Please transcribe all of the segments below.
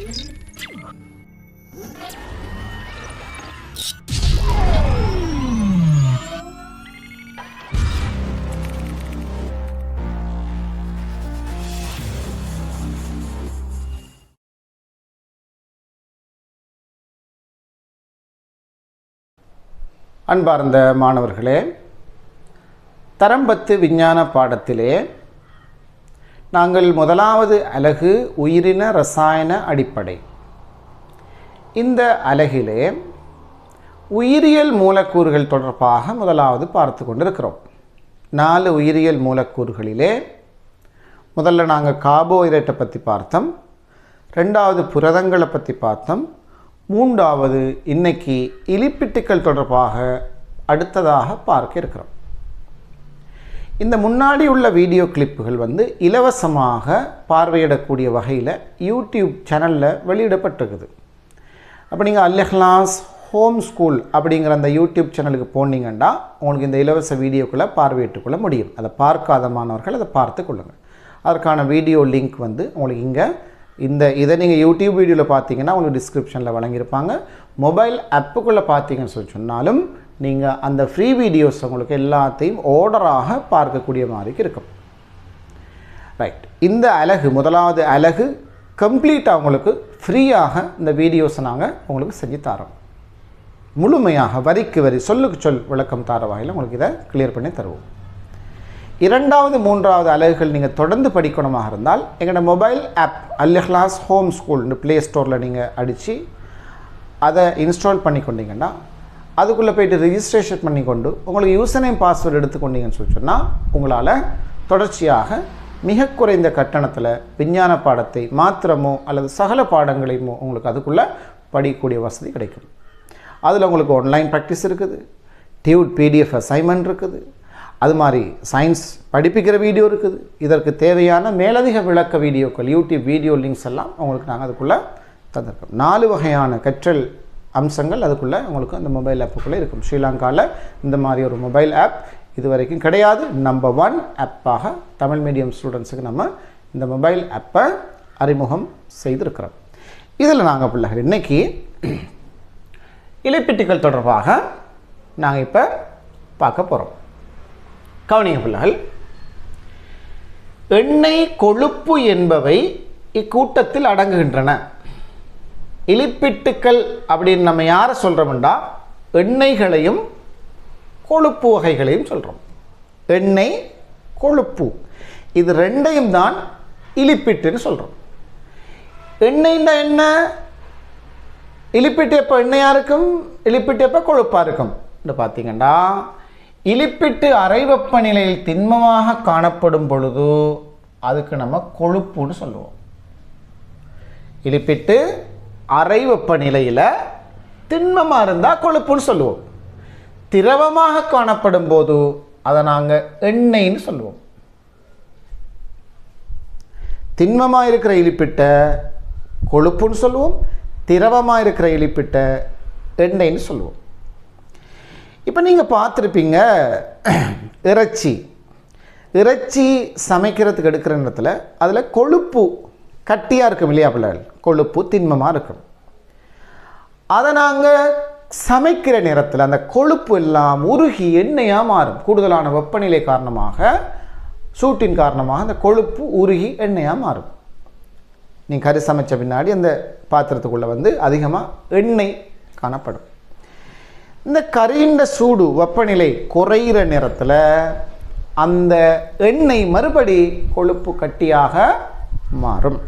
அன்பார்ந்த மாணவர்களே, தரம் 10 விஞ்ஞான பாடத்திலே நாங்கள் முதலாவது அலகு உயிரின இரசாயன அடிப்படை. இந்த அலகிலே உயிரியல் மூலக்கூறுகள் தொடர்பாக முதலாவது பார்த்து கொண்டிருக்கிறோம். 4 உயிரியல் மூலக்கூறுகளிலே முதல்ல நாங்கள் கார்போஹைட்ரேட்டை பற்றி பார்த்தோம், 2வது புரதங்களை பற்றி பார்த்தோம், 3வது இன்னைக்கு இலிப்பிட்டுக்கள் தொடர்பாக அடுத்ததாக பார்க்க இருக்கிறோம். இந்த முன்னாடி உள்ள வீடியோ கிளிப்புகள் இலவசமாக பார்வையிடக்கூடிய வகையில் யூடியூப் சேனலில் வெளியிடப்பட்டிருக்குது. அப்போ நீங்கள் அல்-இஹ்லாஸ் ஹோம் ஸ்கூல் அப்படிங்கிற அந்த யூடியூப் சேனலுக்கு போனீங்கன்னா உங்களுக்கு இந்த இலவச வீடியோக்களை பார்வையிட்டுக்கொள்ள முடியும். அதை பார்க்காத மாணவர்கள் அதை பார்த்து கொள்ளுங்கள். அதற்கான வீடியோ லிங்க் உங்களுக்கு இங்கே இதை நீங்கள் யூடியூப் வீடியோவில் பார்த்தீங்கன்னா உங்களுக்கு டிஸ்கிரிப்ஷனில் வழங்கியிருப்பாங்க. மொபைல் ஆப்புக்குள்ளே பார்த்தீங்கன்னு சொன்னாலும் நீங்கள் அந்த ஃப்ரீ வீடியோஸ் உங்களுக்கு எல்லாத்தையும் ஆர்டராக பார்க்கக்கூடிய மாதிரி இருக்கும். ரைட், இந்த அலகு முதலாவது அலகு கம்ப்ளீட்டாக உங்களுக்கு ஃப்ரீயாக இந்த வீடியோஸை நாங்கள் உங்களுக்கு செஞ்சு தரோம். முழுமையாக வரிக்கு வரி சொல்லுக்கு சொல் விளக்கம் தர வகையில் உங்களுக்கு இதை கிளியர் பண்ணி தருவோம். 2வது 3வது அலகுகள் நீங்கள் தொடர்ந்து படிக்கணுமாக இருந்தால் எங்களோட மொபைல் ஆப் அல்-இஹ்லாஸ் ஹோம் ஸ்கூல்னு ப்ளே ஸ்டோரில் நீங்கள் அடித்து அதை இன்ஸ்டால் பண்ணி கொண்டீங்கன்னா அதுக்குள்ளே போய்ட்டு ரிஜிஸ்ட்ரேஷன் பண்ணி கொண்டு உங்களுக்கு யூசர் நேம் பாஸ்வேர்டு எடுத்துக்கொண்டீங்கன்னு சொன்னால் உங்களால் தொடர்ச்சியாக மிக குறைந்த கட்டணத்தில் விஞ்ஞான பாடத்தை மாத்திரமோ அல்லது சகல பாடங்களையுமோ உங்களுக்கு அதுக்குள்ளே படிக்கக்கூடிய வசதி கிடைக்கும். அதில் உங்களுக்கு ஆன்லைன் ப்ராக்டிஸ் இருக்குது, டியூட் PDF அசைன்மெண்ட் இருக்குது, அது மாதிரி சயின்ஸ் படிப்பிக்கிற வீடியோ இருக்குது. இதற்கு தேவையான மேலதிக விளக்க வீடியோக்கள் யூடியூப் வீடியோ லிங்க்ஸ் எல்லாம் உங்களுக்கு நாங்கள் அதுக்குள்ளே தந்திருக்கோம். 4 வகையான கற்றல் அம்சங்கள் அதுக்குள்ளே உங்களுக்கு அந்த மொபைல் ஆப்புக்குள்ளே இருக்கும். ஸ்ரீலங்காவில் இந்த மாதிரி ஒரு மொபைல் ஆப் இது வரைக்கும் கிடையாது. நம்பர் 1 ஆப்பாக தமிழ் மீடியம் ஸ்டூடெண்ட்ஸுக்கு நம்ம இந்த மொபைல் ஆப்பை அறிமுகம் செய்திருக்கிறோம். இதில் நாங்கள் பிள்ளைகள் இன்றைக்கி இலிப்பிட்டுக்கள் தொடர்பாக நாங்கள் இப்போ பார்க்க போகிறோம். கவனிங்க பிள்ளைகள், எண்ணெய் கொழுப்பு என்பவை இக்கூட்டத்தில் அடங்குகின்றன. இலிப்பிட்டுக்கள் அப்படின்னு நம்ம யாரை சொல்கிறோம்டா எண்ணெய்களையும் கொழுப்பு வகைகளையும் சொல்கிறோம். எண்ணெய் கொழுப்பு இது ரெண்டையும் தான் இலிப்பிட்டுன்னு சொல்கிறோம். எண்ணெய்னா என்ன? இலிப்பிட்டு எப்போ எண்ணெயாக இருக்கும், இலிப்பிட்டு எப்போ கொழுப்பாக இருக்கும் பார்த்தீங்கன்னா இலிப்பிட்டு அறை வெப்பநிலையில் திண்மமாக காணப்படும் பொழுது அதுக்கு நம்ம கொழுப்புன்னு சொல்லுவோம். இலிப்பிட்டு அறை வெப்பநிலையில் திண்மமாக இருந்தால் கொழுப்புன்னு சொல்லுவோம். திரவமாக காணப்படும் போது அதை நாங்கள் எண்ணெய்ன்னு சொல்லுவோம். திண்மமாக இருக்கிற இலிப்பிட்டை கொழுப்புன்னு சொல்லுவோம், திரவமாக இருக்கிற இலிப்பிட்டை எண்ணெய்ன்னு சொல்லுவோம். இப்போ நீங்கள் பார்த்துருப்பீங்க, இறைச்சி சமைக்கிறதுக்கு எடுக்கிற நேரத்தில் அதில் கொழுப்பு கட்டியாக இருக்கும் இல்லையா பிள்ளைகள், கொழுப்பு திண்மமாக இருக்கும். அதை நாங்கள் சமைக்கிற நேரத்தில் அந்த கொழுப்பு எல்லாம் உருகி எண்ணெயாக மாறும். கூடுதலான வெப்பநிலை காரணமாக, சூட்டின் காரணமாக அந்த கொழுப்பு உருகி எண்ணெயாக மாறும். நீங்கள் கறி சமைச்ச பின்னாடி அந்த பாத்திரத்துக்குள்ளே அதிகமாக எண்ணெய் காணப்படும். இந்த கரியின் சூடு வெப்பநிலை குறைகிற நேரத்தில் அந்த எண்ணெய் மறுபடி கொழுப்பு கட்டியாக மாறும்.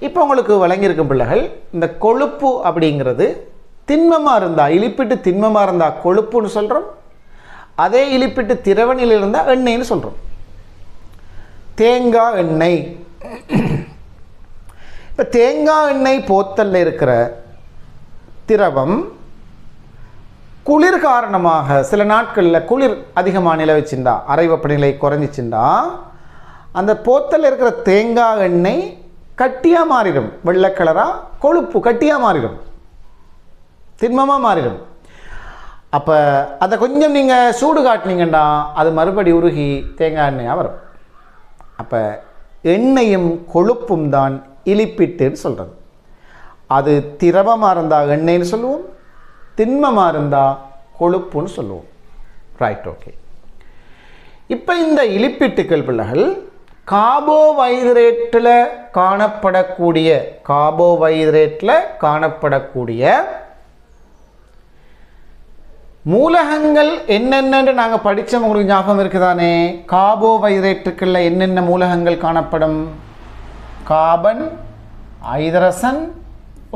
இப்போ உங்களுக்கு வழங்கியிருக்கும் பிள்ளைகள், இந்த கொழுப்பு அப்படிங்கிறது திண்மமாக இருந்தால், இலிப்பிட்டு திண்மமாக இருந்தால் கொழுப்புன்னு சொல்கிறோம். அதே இலிப்பிட்டு திரவநிலையில் இருந்தால் எண்ணெய்ன்னு சொல்கிறோம். தேங்காய் எண்ணெய், இப்போ தேங்காய் எண்ணெய் போத்தலில் இருக்கிற திரவம் குளிர் காரணமாக சில நாட்களில் குளிர் அதிகமாக நிலவிச்சுண்டா, அறை வெப்பநிலை குறைஞ்சிச்சுண்டா அந்த போத்தலில் இருக்கிற தேங்காய் எண்ணெய் கட்டியாக மாறிடும். வெள்ளை கலராக கொழுப்பு கட்டியாக மாறிடும், திண்மமாக மாறிடும். அப்போ அதை கொஞ்சம் நீங்கள் சூடு காட்டினீங்கன்னா அது மறுபடி உருகி தேங்காய் எண்ணெயாக வரும். அப்போ எண்ணெயும் கொழுப்பும் தான் இலிப்பிட்டுன்னு சொல்கிறது. அது திரவமாக இருந்தால் எண்ணெய்னு சொல்லுவோம், திண்மமாக இருந்தால் கொழுப்புன்னு சொல்லுவோம். Right, okay. இப்போ இந்த இலிப்பிட்டுக்கள் பிள்ளைகள் கார்போஹைட்ரேட்டில் காணப்படக்கூடிய மூலகங்கள் என்னென்னு நாங்கள் படித்தோம். உங்களுக்கு ஞாபகம் இருக்குதானே? கார்போஹைட்ரேட்டுக்களில் என்னென்ன மூலகங்கள் காணப்படும்? கார்பன், ஐதரசன்,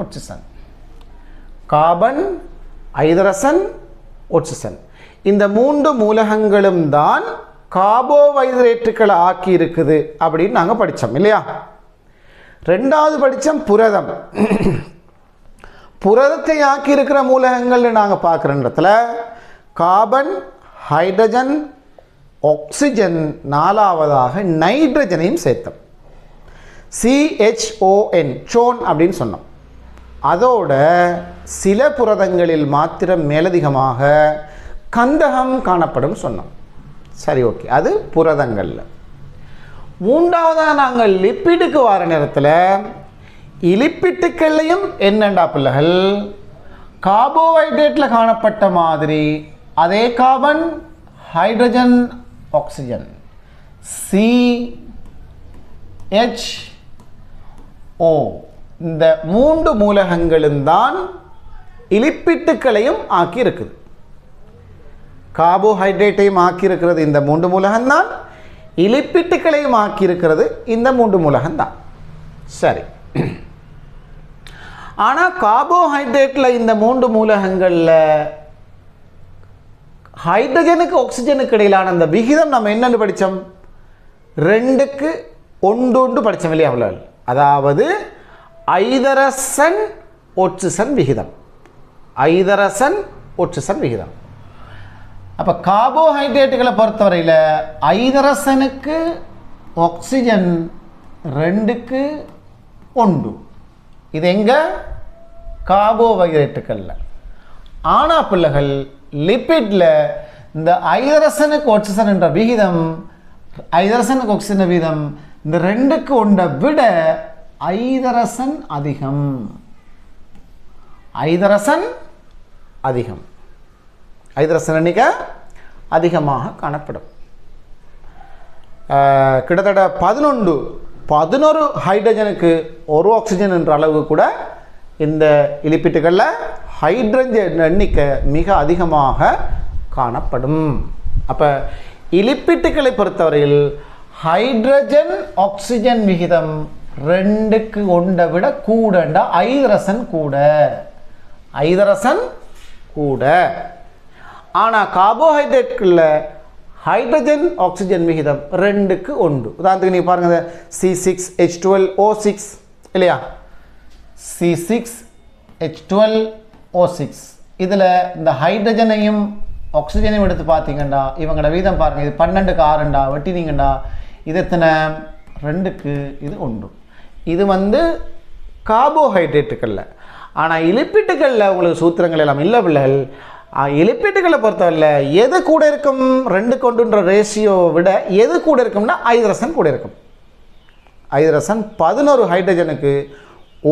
ஒட்சிசன். கார்பன், ஐதரசன், ஒட்சிசன். இந்த 3 மூலகங்களும் தான் கார்போஹைட்ரேட்டுகளை ஆக்கி இருக்குது அப்படின்னு நாங்கள் படித்தோம் இல்லையா? ரெண்டாவது படித்தோம் புரதம். புரதத்தை ஆக்கி இருக்கிற மூலகங்கள் நாங்கள் பார்க்குற இடத்துல கார்பன், ஹைட்ரஜன், ஆக்சிஜன், 4வதாக நைட்ரஜனையும் சேர்த்தோம். CHON சோன் அப்படின்னு சொன்னோம். அதோட சில புரதங்களில் மாத்திரம் மேலதிகமாக கந்தகம் காணப்படும் சொன்னோம். சரி, ஓகே. அது புரதங்களில். மூன்றாவதாக நாங்கள் லிப்பிடுக்கு வர நேரத்தில் இலிப்பிட்டுக்கள்லையும் என்னண்டா பிள்ளைகள் கார்போஹைட்ரேட்டில் காணப்பட்ட மாதிரி அதே கார்பன், ஹைட்ரஜன், ஆக்சிஜன், CHO இந்த 3 மூலகங்களும் தான் இலிப்பிட்டுக்களையும் ஆக்கி இருக்குது. கார்போஹைட்ரேட்டையும் ஆக்கியிருக்கிறது இந்த 3 மூலகம்தான், இலிப்பிட்டுக்களையும் ஆக்கியிருக்கிறது இந்த 3 மூலகம்தான். சரி, ஆனால் கார்போஹைட்ரேட்டில் இந்த 3 மூலகங்களில் ஹைட்ரஜனுக்கு ஆக்சிஜனுக்கு இடையிலான அந்த விகிதம் நம்ம என்னென்னு படித்தோம்? 2க்கு 1 படித்தோம் இல்லையா? அவ்வளோ. அதாவது ஐதரசன் ஒட்சிசன் விகிதம். ஐதரசன் ஒட்சிசன் விகிதம். அப்போ கார்போஹைட்ரேட்டுகளை பொறுத்தவரையில் ஐதரசனுக்கு ஆக்சிஜன் 2க்கு 1. இது எங்கே? கார்போஹைட்ரேட்டுகளில். ஆனால் பிள்ளைகள் லிப்பிடில் இந்த ஐதரசனுக்கு ஆக்சிஜன் என்ற விகிதம், ஐதரசனுக்கு ஆக்சிஜன் விகிதம் இந்த 2க்கு 1 விட ஐதரசன் அதிகம். ஐதரசன் அதிகம். ஐதரசன் எண்ணிக்கை அதிகமாக காணப்படும். கிட்டத்தட்ட 11 ஹைட்ரஜனுக்கு 1 ஆக்சிஜன் என்ற அளவு கூட இந்த இலிப்பிட்டுகளில் ஹைட்ரஜன் எண்ணிக்கை மிக அதிகமாக காணப்படும். அப்போ இலிப்பிட்டுகளை பொறுத்தவரையில் ஹைட்ரஜன் ஆக்சிஜன் விகிதம் 2க்கு 1 விட கூடண்டா ஐதரசன் கூட. ஐதரசன் கூட. ஆனால் கார்போஹைட்ரேட்களில் ஹைட்ரஜன் ஆக்சிஜன் விகிதம் 2க்கு 1. உதாரணத்துக்கு நீங்கள் பாருங்கள், C6H12O6 இல்லையா? C6H12O6 இதில் இந்த ஹைட்ரஜனையும் ஆக்சிஜனையும் எடுத்து பார்த்தீங்கன்னா இவங்களோட வீதம் பாருங்கள். இது 12க்கு 6 வெட்டினீங்கண்டா இது எத்தனை? 2க்கு இது 1. இது கார்போஹைட்ரேட்டுகளில். ஆனால் இலிப்பிட்டுகளில் உங்களுக்கு சூத்திரங்கள் எல்லாம் இல்லை பிள்ளைகள். இலிப்பிட்டுகளை பொறுத்தவரையில் எது கூட இருக்கும்? 2க்கு 1ன்ற ரேஷியோவை விட எது கூட இருக்கும்னா ஐதரசன் கூட இருக்கும். ஐதரசன் 11 ஹைட்ரஜனுக்கு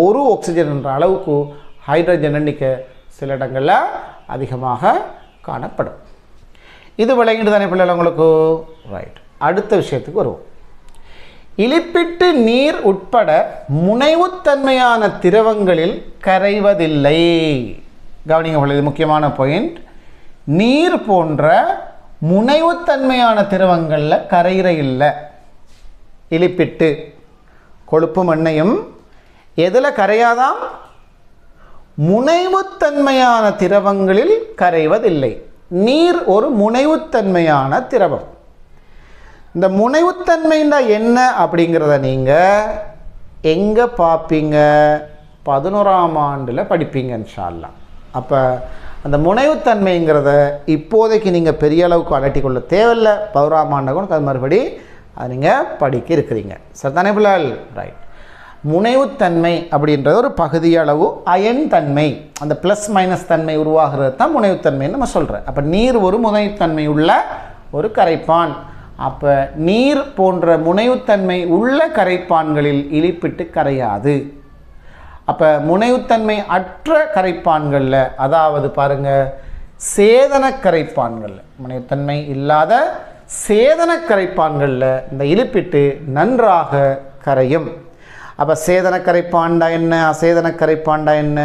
1 ஆக்சிஜன் என்ற அளவுக்கு ஹைட்ரஜன் எண்ணிக்கை சில இடங்களில் அதிகமாக காணப்படும். இது விளங்கிட்டு தானே பிள்ளைகள் உங்களுக்கு? ரைட். அடுத்த விஷயத்துக்கு வருவோம். இலிப்பிட்டு நீர் உட்பட முனைவுத்தன்மையான திரவங்களில் கரைவதில்லை. கவனிங்க, இது முக்கியமான பாயிண்ட். நீர் போன்ற முனைவுத்தன்மையான திரவங்களில் கரையிற இல்லை. இலிப்பிட்டு கொழுப்பும் எண்ணெயும் எதில் கரையாதாம்? முனைவுத்தன்மையான திரவங்களில் கரைவதில்லை. நீர் ஒரு முனைவுத்தன்மையான திரவம். இந்த முனைவுத்தன்மைன்னா என்ன அப்படிங்கிறத நீங்கள் எங்கே பார்ப்பீங்க? 11ஆம் ஆண்டில் படிப்பீங்க இன்ஷா அல்லாஹ். அப்போ அந்த முனைவுத்தன்மைங்கிறத இப்போதைக்கு நீங்கள் பெரிய அளவுக்கு அலட்டிக்கொள்ள தேவையில்லை. 11ஆம் ஆண்டுக்கு அது மறுபடி அதை நீங்கள் படிக்க இருக்கிறீங்க. சரிதானே பிள்ளைகள்? ரைட். முனைவுத்தன்மை அப்படின்றது ஒரு பகுதியளவு அயன் தன்மை, அந்த ப்ளஸ் மைனஸ் தன்மை உருவாகிறது தான் முனைவுத்தன்மைன்னு நம்ம சொல்கிறேன். அப்போ நீர் ஒரு முனைவுத்தன்மை உள்ள ஒரு கரைப்பான். அப்போ நீர் போன்ற முனைவுத்தன்மை உள்ள கரைப்பான்களில் இலிப்பிட்டு கரையாது. அப்போ முனைவுத்தன்மை அற்ற கரைப்பான்களில், அதாவது பாருங்கள் சேதன கரைப்பான்களில், முனைவுத்தன்மை இல்லாத சேதன கரைப்பான்களில் இந்த இலிப்பிட்டு நன்றாக கரையும். அப்போ சேதன கரைப்பான்டா என்ன, அசேதன கரைப்பான்டா என்ன,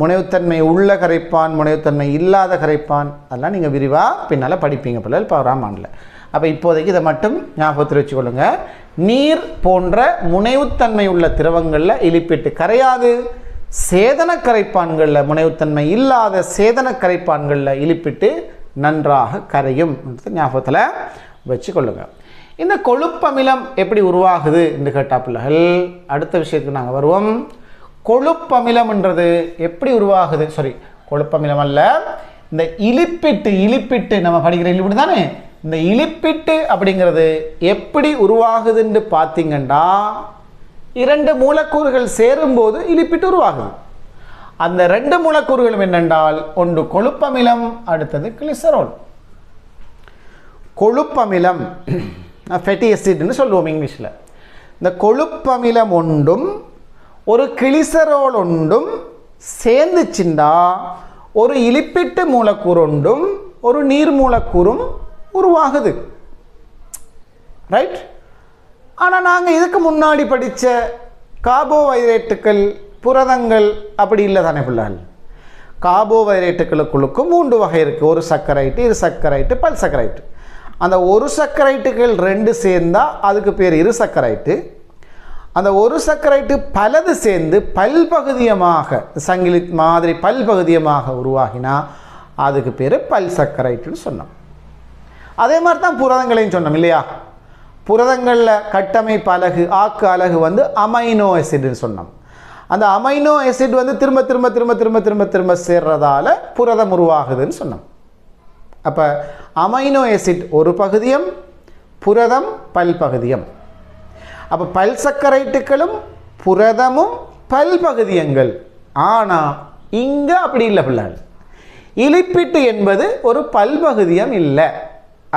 முனைவுத்தன்மை உள்ள கரைப்பான், முனைவுத்தன்மை இல்லாத கரைப்பான், அதெல்லாம் நீங்கள் விரிவாக பின்னால் படிப்பீங்க பிள்ளைகள் பவராம் ஆண்டில். அப்போ இப்போதைக்கு இதை மட்டும் ஞாபகத்தில் வச்சுக்கொள்ளுங்க. நீர் போன்ற முனைவுத்தன்மை உள்ள திரவங்களில் இலிப்பிட்டு கரையாது, சேதன கரைப்பான்களில், முனைவுத்தன்மை இல்லாத சேதன கரைப்பான்களில் இலிப்பிட்டு நன்றாக கரையும். ஞாபகத்தில் வச்சுக்கொள்ளுங்க. இந்த கொழுப்பமிலம் எப்படி உருவாகுது என்று கேட்டால் பிள்ளைகள் அடுத்த விஷயத்துக்கு நாங்கள் வருவோம். கொழுப்பமிலம்ன்றது எப்படி உருவாகுது, கொழுப்பமிலம் அல்ல, இந்த இலிப்பிட்டு நம்ம படிக்கிற இலிப்பிட்டு தானே, இந்த இலிப்பிட்டு அப்படிங்கிறது எப்படி உருவாகுதுன்னு பார்த்தீங்கன்னா, 2 மூலக்கூறுகள் சேரும்போது இலிப்பிட்டு உருவாகுது. அந்த 2 மூலக்கூறுகளும் என்னென்றால், ஒன்று கொழுப்பமிலம், அடுத்தது கிளிசரோல். கொழுப்பமிலம் ஃபேட்டி ஆசிட்னு சொல்லுவோம் இங்கிலீஷில். இந்த கொழுப்பமிலம் ஒன்றும் ஒரு கிளிசரோல் ஒன்றும் சேர்ந்துச்சுண்டா ஒரு இலிப்பிட்டு மூலக்கூறு ஒன்றும் ஒரு நீர் மூலக்கூறும் உருவாகுது. ரைட். ஆனால் நாங்கள் இதுக்கு முன்னாடி படித்த கார்போஹைட்ரேட்டுகள், புரதங்கள் அப்படி இல்லை தானே பிள்ளைகள். கார்போஹைட்ரேட்டுகளுக்குள்ளுக்கும் 3 வகை இருக்குது. ஒரு சக்கரைட்டு, இரு சக்கரைட்டு, பல் சக்கரைட்டு. அந்த ஒரு சக்கரைட்டுகள் 2 சேர்ந்தால் அதுக்கு பேர் இரு சக்கரைட்டு. அந்த ஒரு சக்கரைட்டு பலது சேர்ந்து பல்பகுதியமாக, சங்கிலி மாதிரி பல்பகுதியமாக உருவாகினா அதுக்கு பேர் பல் சக்கரைட்டுன்னு சொன்னோம். அதே மாதிரி தான் புரதங்களையும் சொன்னோம் இல்லையா. புரதங்களில் கட்டமைப்பு அலகு, ஆக்கு அலகு வந்து அமைனோ ஆசிட்னு சொன்னோம். அந்த அமைனோ ஆசிட் வந்து திரும்ப திரும்ப திரும்ப திரும்ப திரும்ப திரும்ப சேர்றதால புரதம் உருவாகுதுன்னு சொன்னோம். அப்போ அமைனோ ஆசிட் ஒரு பகுதியம், புரதம் பல்பகுதியம். அப்போ பல் சக்கரைட்டுகளும் புரதமும் பல்பகுதியங்கள். ஆனால் இங்கே அப்படி இல்லை பிள்ளைகள். இலிப்பிட்டு என்பது ஒரு பல்பகுதியம் இல்லை.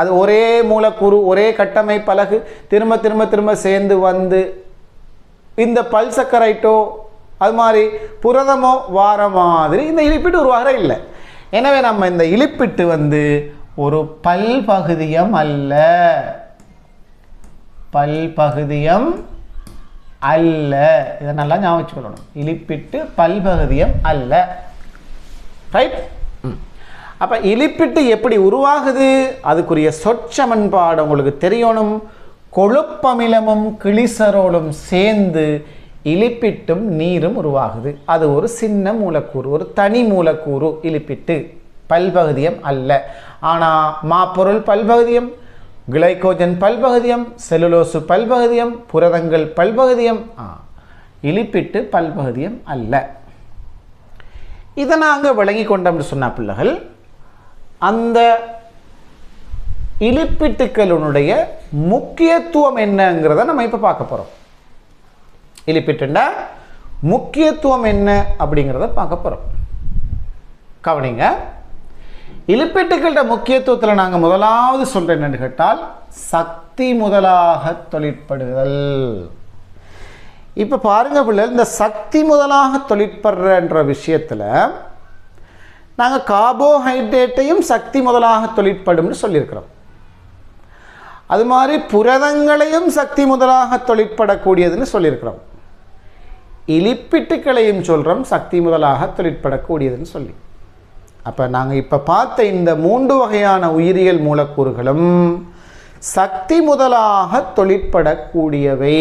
அது ஒரே மூலக்கூறு, ஒரே கட்டமைப்பலகு திரும்ப திரும்ப திரும்ப சேர்ந்து வந்து இந்த பல் சக்கரைட்டோ அது மாதிரி புரதமோ வார மாதிரி இந்த இலிப்பிட்டு உருவாகிற இல்லை. எனவே நம்ம இந்த இலிப்பிட்டு வந்து ஒரு பல்பகுதியம் அல்ல, பல்பகுதியம் அல்ல. இதை நல்லா ஞாபகம் வச்சுக்கணும். இலிப்பிட்டு பல்பகுதியம் அல்ல. ரைட். அப்போ இலிப்பிட்டு எப்படி உருவாகுது, அதுக்குரிய சொற்சமன்பாடு உங்களுக்கு தெரியணும். கொழுப்பமிலமும் கிளிசரோலும் சேர்ந்து இலிப்பிட்டும் நீரும் உருவாகுது. அது ஒரு சின்ன மூலக்கூறு, ஒரு தனி மூலக்கூறு. இலிப்பிட்டு பல்பகுதியம் அல்ல. ஆனால் மாப்பொருள் பல்பகுதியம், கிளைகோஜன் பல்பகுதியம், செல்லுலோசு பல்பகுதியம், புரதங்கள் பல்பகுதியம். இலிப்பிட்டு பல்பகுதியம் அல்ல. இதை நாங்கள் விளங்கி கொண்டோம்னு சொன்ன பிள்ளைகள், அந்த இலிப்பிட்டுக்களுடைய முக்கியத்துவம் என்னங்கிறத நம்ம இப்போ பார்க்க போகிறோம். இலிப்பிட்டுண்டா முக்கியத்துவம் என்ன அப்படிங்கிறத பார்க்க போகிறோம். கவனிங்க. இலிப்பிட்டுகளோட முக்கியத்துவத்தில் நாங்கள் முதலாவது சொல்கிறேன் என்னன்னு கேட்டால், சக்தி முதலாக தொழிற்படுதல். இப்போ பாருங்க பிள்ளைகள், இந்த சக்தி முதலாக தொழிற்படுறன்ற விஷயத்தில் நாங்கள் கார்போஹைட்ரேட்டையும் சக்தி முதலாக தொழிற்படும்னு சொல்லியிருக்கிறோம். அது மாதிரி புரதங்களையும் சக்தி முதலாக தொழிற்படக்கூடியதுன்னு சொல்லியிருக்கிறோம். இலிப்பிட்டுகளையும் சொல்கிறோம் சக்தி முதலாக தொழிற்படக்கூடியதுன்னு சொல்லி. அப்போ நாங்கள் இப்போ பார்த்த இந்த 3 வகையான உயிரியல் மூலக்கூறுகளும் சக்தி முதலாக தொழிற்படக்கூடியவை.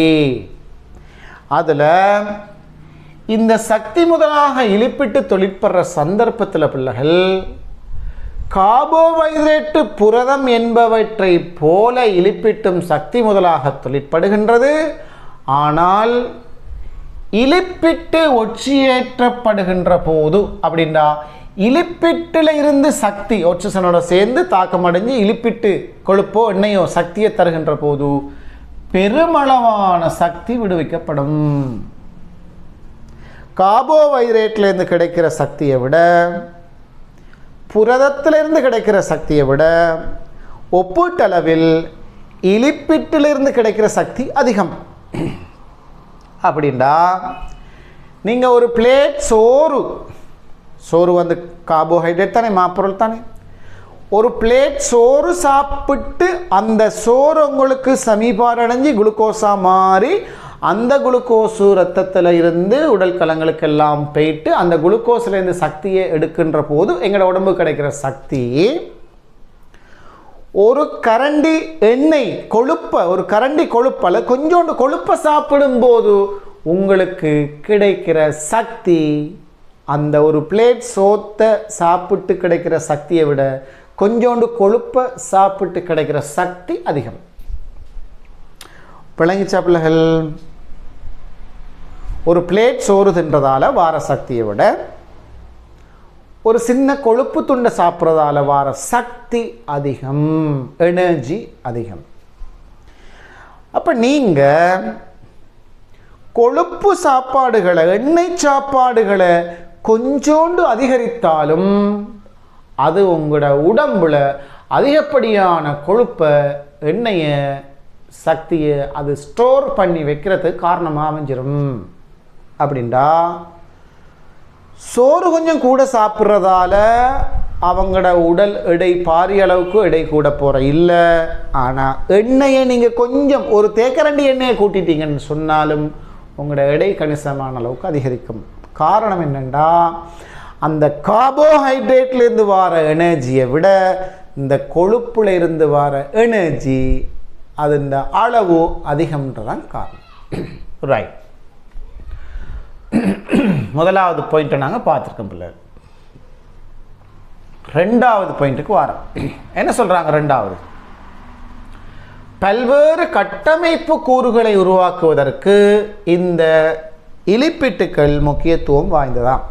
அதில் இந்த சக்தி முதலாக இலிப்பிட்டு தொழிற்படுற சந்தர்ப்பத்தில் பிள்ளைகள் கார்போஹைட்ரேட்டு, புரதம் என்பவற்றை போல இலிப்பிட்டும் சக்தி முதலாக தொழிற்படுகின்றது. ஆனால் இலிப்பிட்டு ஒட்சியேற்றப்படுகின்ற போது அப்படின்னா, இலிப்பிட்டில் இருந்து சக்தி ஆக்சிஜனோட சேர்ந்து தாக்கம் அடைஞ்சு இலிப்பிட்டு கொழுப்போ எண்ணெயோ சக்தியை தருகின்ற போது பெருமளவான சக்தி விடுவிக்கப்படும். கார்போஹைட்ரேட்லேருந்து கிடைக்கிற சக்தியை விட, புரதத்திலிருந்து கிடைக்கிற சக்தியை விட ஒப்பீட்டளவில் இலிப்பிட்டிலிருந்து கிடைக்கிற சக்தி அதிகம். அப்படின்னா நீங்கள் ஒரு பிளேட் சோறு வந்து கார்போஹைட்ரேட் தானே, மாப்பொருள் தானே. ஒரு பிளேட் சோறு சாப்பிட்டு அந்த சோறு உங்களுக்கு சமீபாரடைஞ்சு குளுக்கோஸாக மாறி அந்த குளுக்கோஸு ரத்தத்தில் இருந்து உடல் கலங்களுக்கெல்லாம் போயிட்டு அந்த குளுக்கோஸ்லேருந்து சக்தியை எடுக்கின்ற போது எங்களோட உடம்பு கிடைக்கிற சக்தி ஒரு கரண்டி எண்ணெய் ஒரு கரண்டி கொழுப்பை கொஞ்சோண்டு கொழுப்பை சாப்பிடும்போது உங்களுக்கு கிடைக்கிற சக்தி அந்த ஒரு பிளேட் சோத்தை சாப்பிட்டு கிடைக்கிற சக்தியை விட கொஞ்சோண்டு கொழுப்பை சாப்பிட்டு கிடைக்கிற சக்தி அதிகம். பிள்ளைங்க பிள்ளைகள், ஒரு பிளேட் சோறு தின்றதால வார சக்தியை விட ஒரு சின்ன கொழுப்பு துண்டை சாப்பிட்றதால வார சக்தி அதிகம், எனர்ஜி அதிகம். அப்போ நீங்கள் கொழுப்பு சாப்பாடுகளை, எண்ணெய் சாப்பாடுகளை கொஞ்சோண்டு அதிகரித்தாலும் அது உங்களோட உடம்புல அதிகப்படியான கொழுப்பை, எண்ணெயை, சக்தியை அது ஸ்டோர் பண்ணி வைக்கிறதுக்கு காரணமாக அமைஞ்சிடும். அப்படின்டா சோறு கொஞ்சம் கூட சாப்பிட்றதால அவங்களோட உடல் எடை பாரிய அளவுக்கு எடை கூட போகிற இல்லை. ஆனால் எண்ணெயை நீங்கள் கொஞ்சம் ஒரு தேக்கரண்டி எண்ணெயை கூட்டிட்டீங்கன்னு சொன்னாலும் உங்களோட எடை கணிசமான அளவுக்கு அதிகரிக்கும். காரணம் என்னென்னா, அந்த கார்போஹைட்ரேட்லேருந்து வர எனர்ஜியை விட இந்த கொழுப்புல இருந்து வர எனர்ஜி அது இந்த அளவு அதிகம்ன்றதான் காரணம். ரைட். முதலாவது பாயிண்ட்டை நாங்கள் பார்த்துருக்கோம் பிள்ளைகள். ரெண்டாவது பாயிண்ட்டுக்கு வரோம். என்ன சொல்கிறாங்க? ரெண்டாவது, பல்வேறு கட்டமைப்பு கூறுகளை உருவாக்குவதற்கு இந்த இலிப்பிட்டுக்கள் முக்கியத்துவம் வாய்ந்ததான்.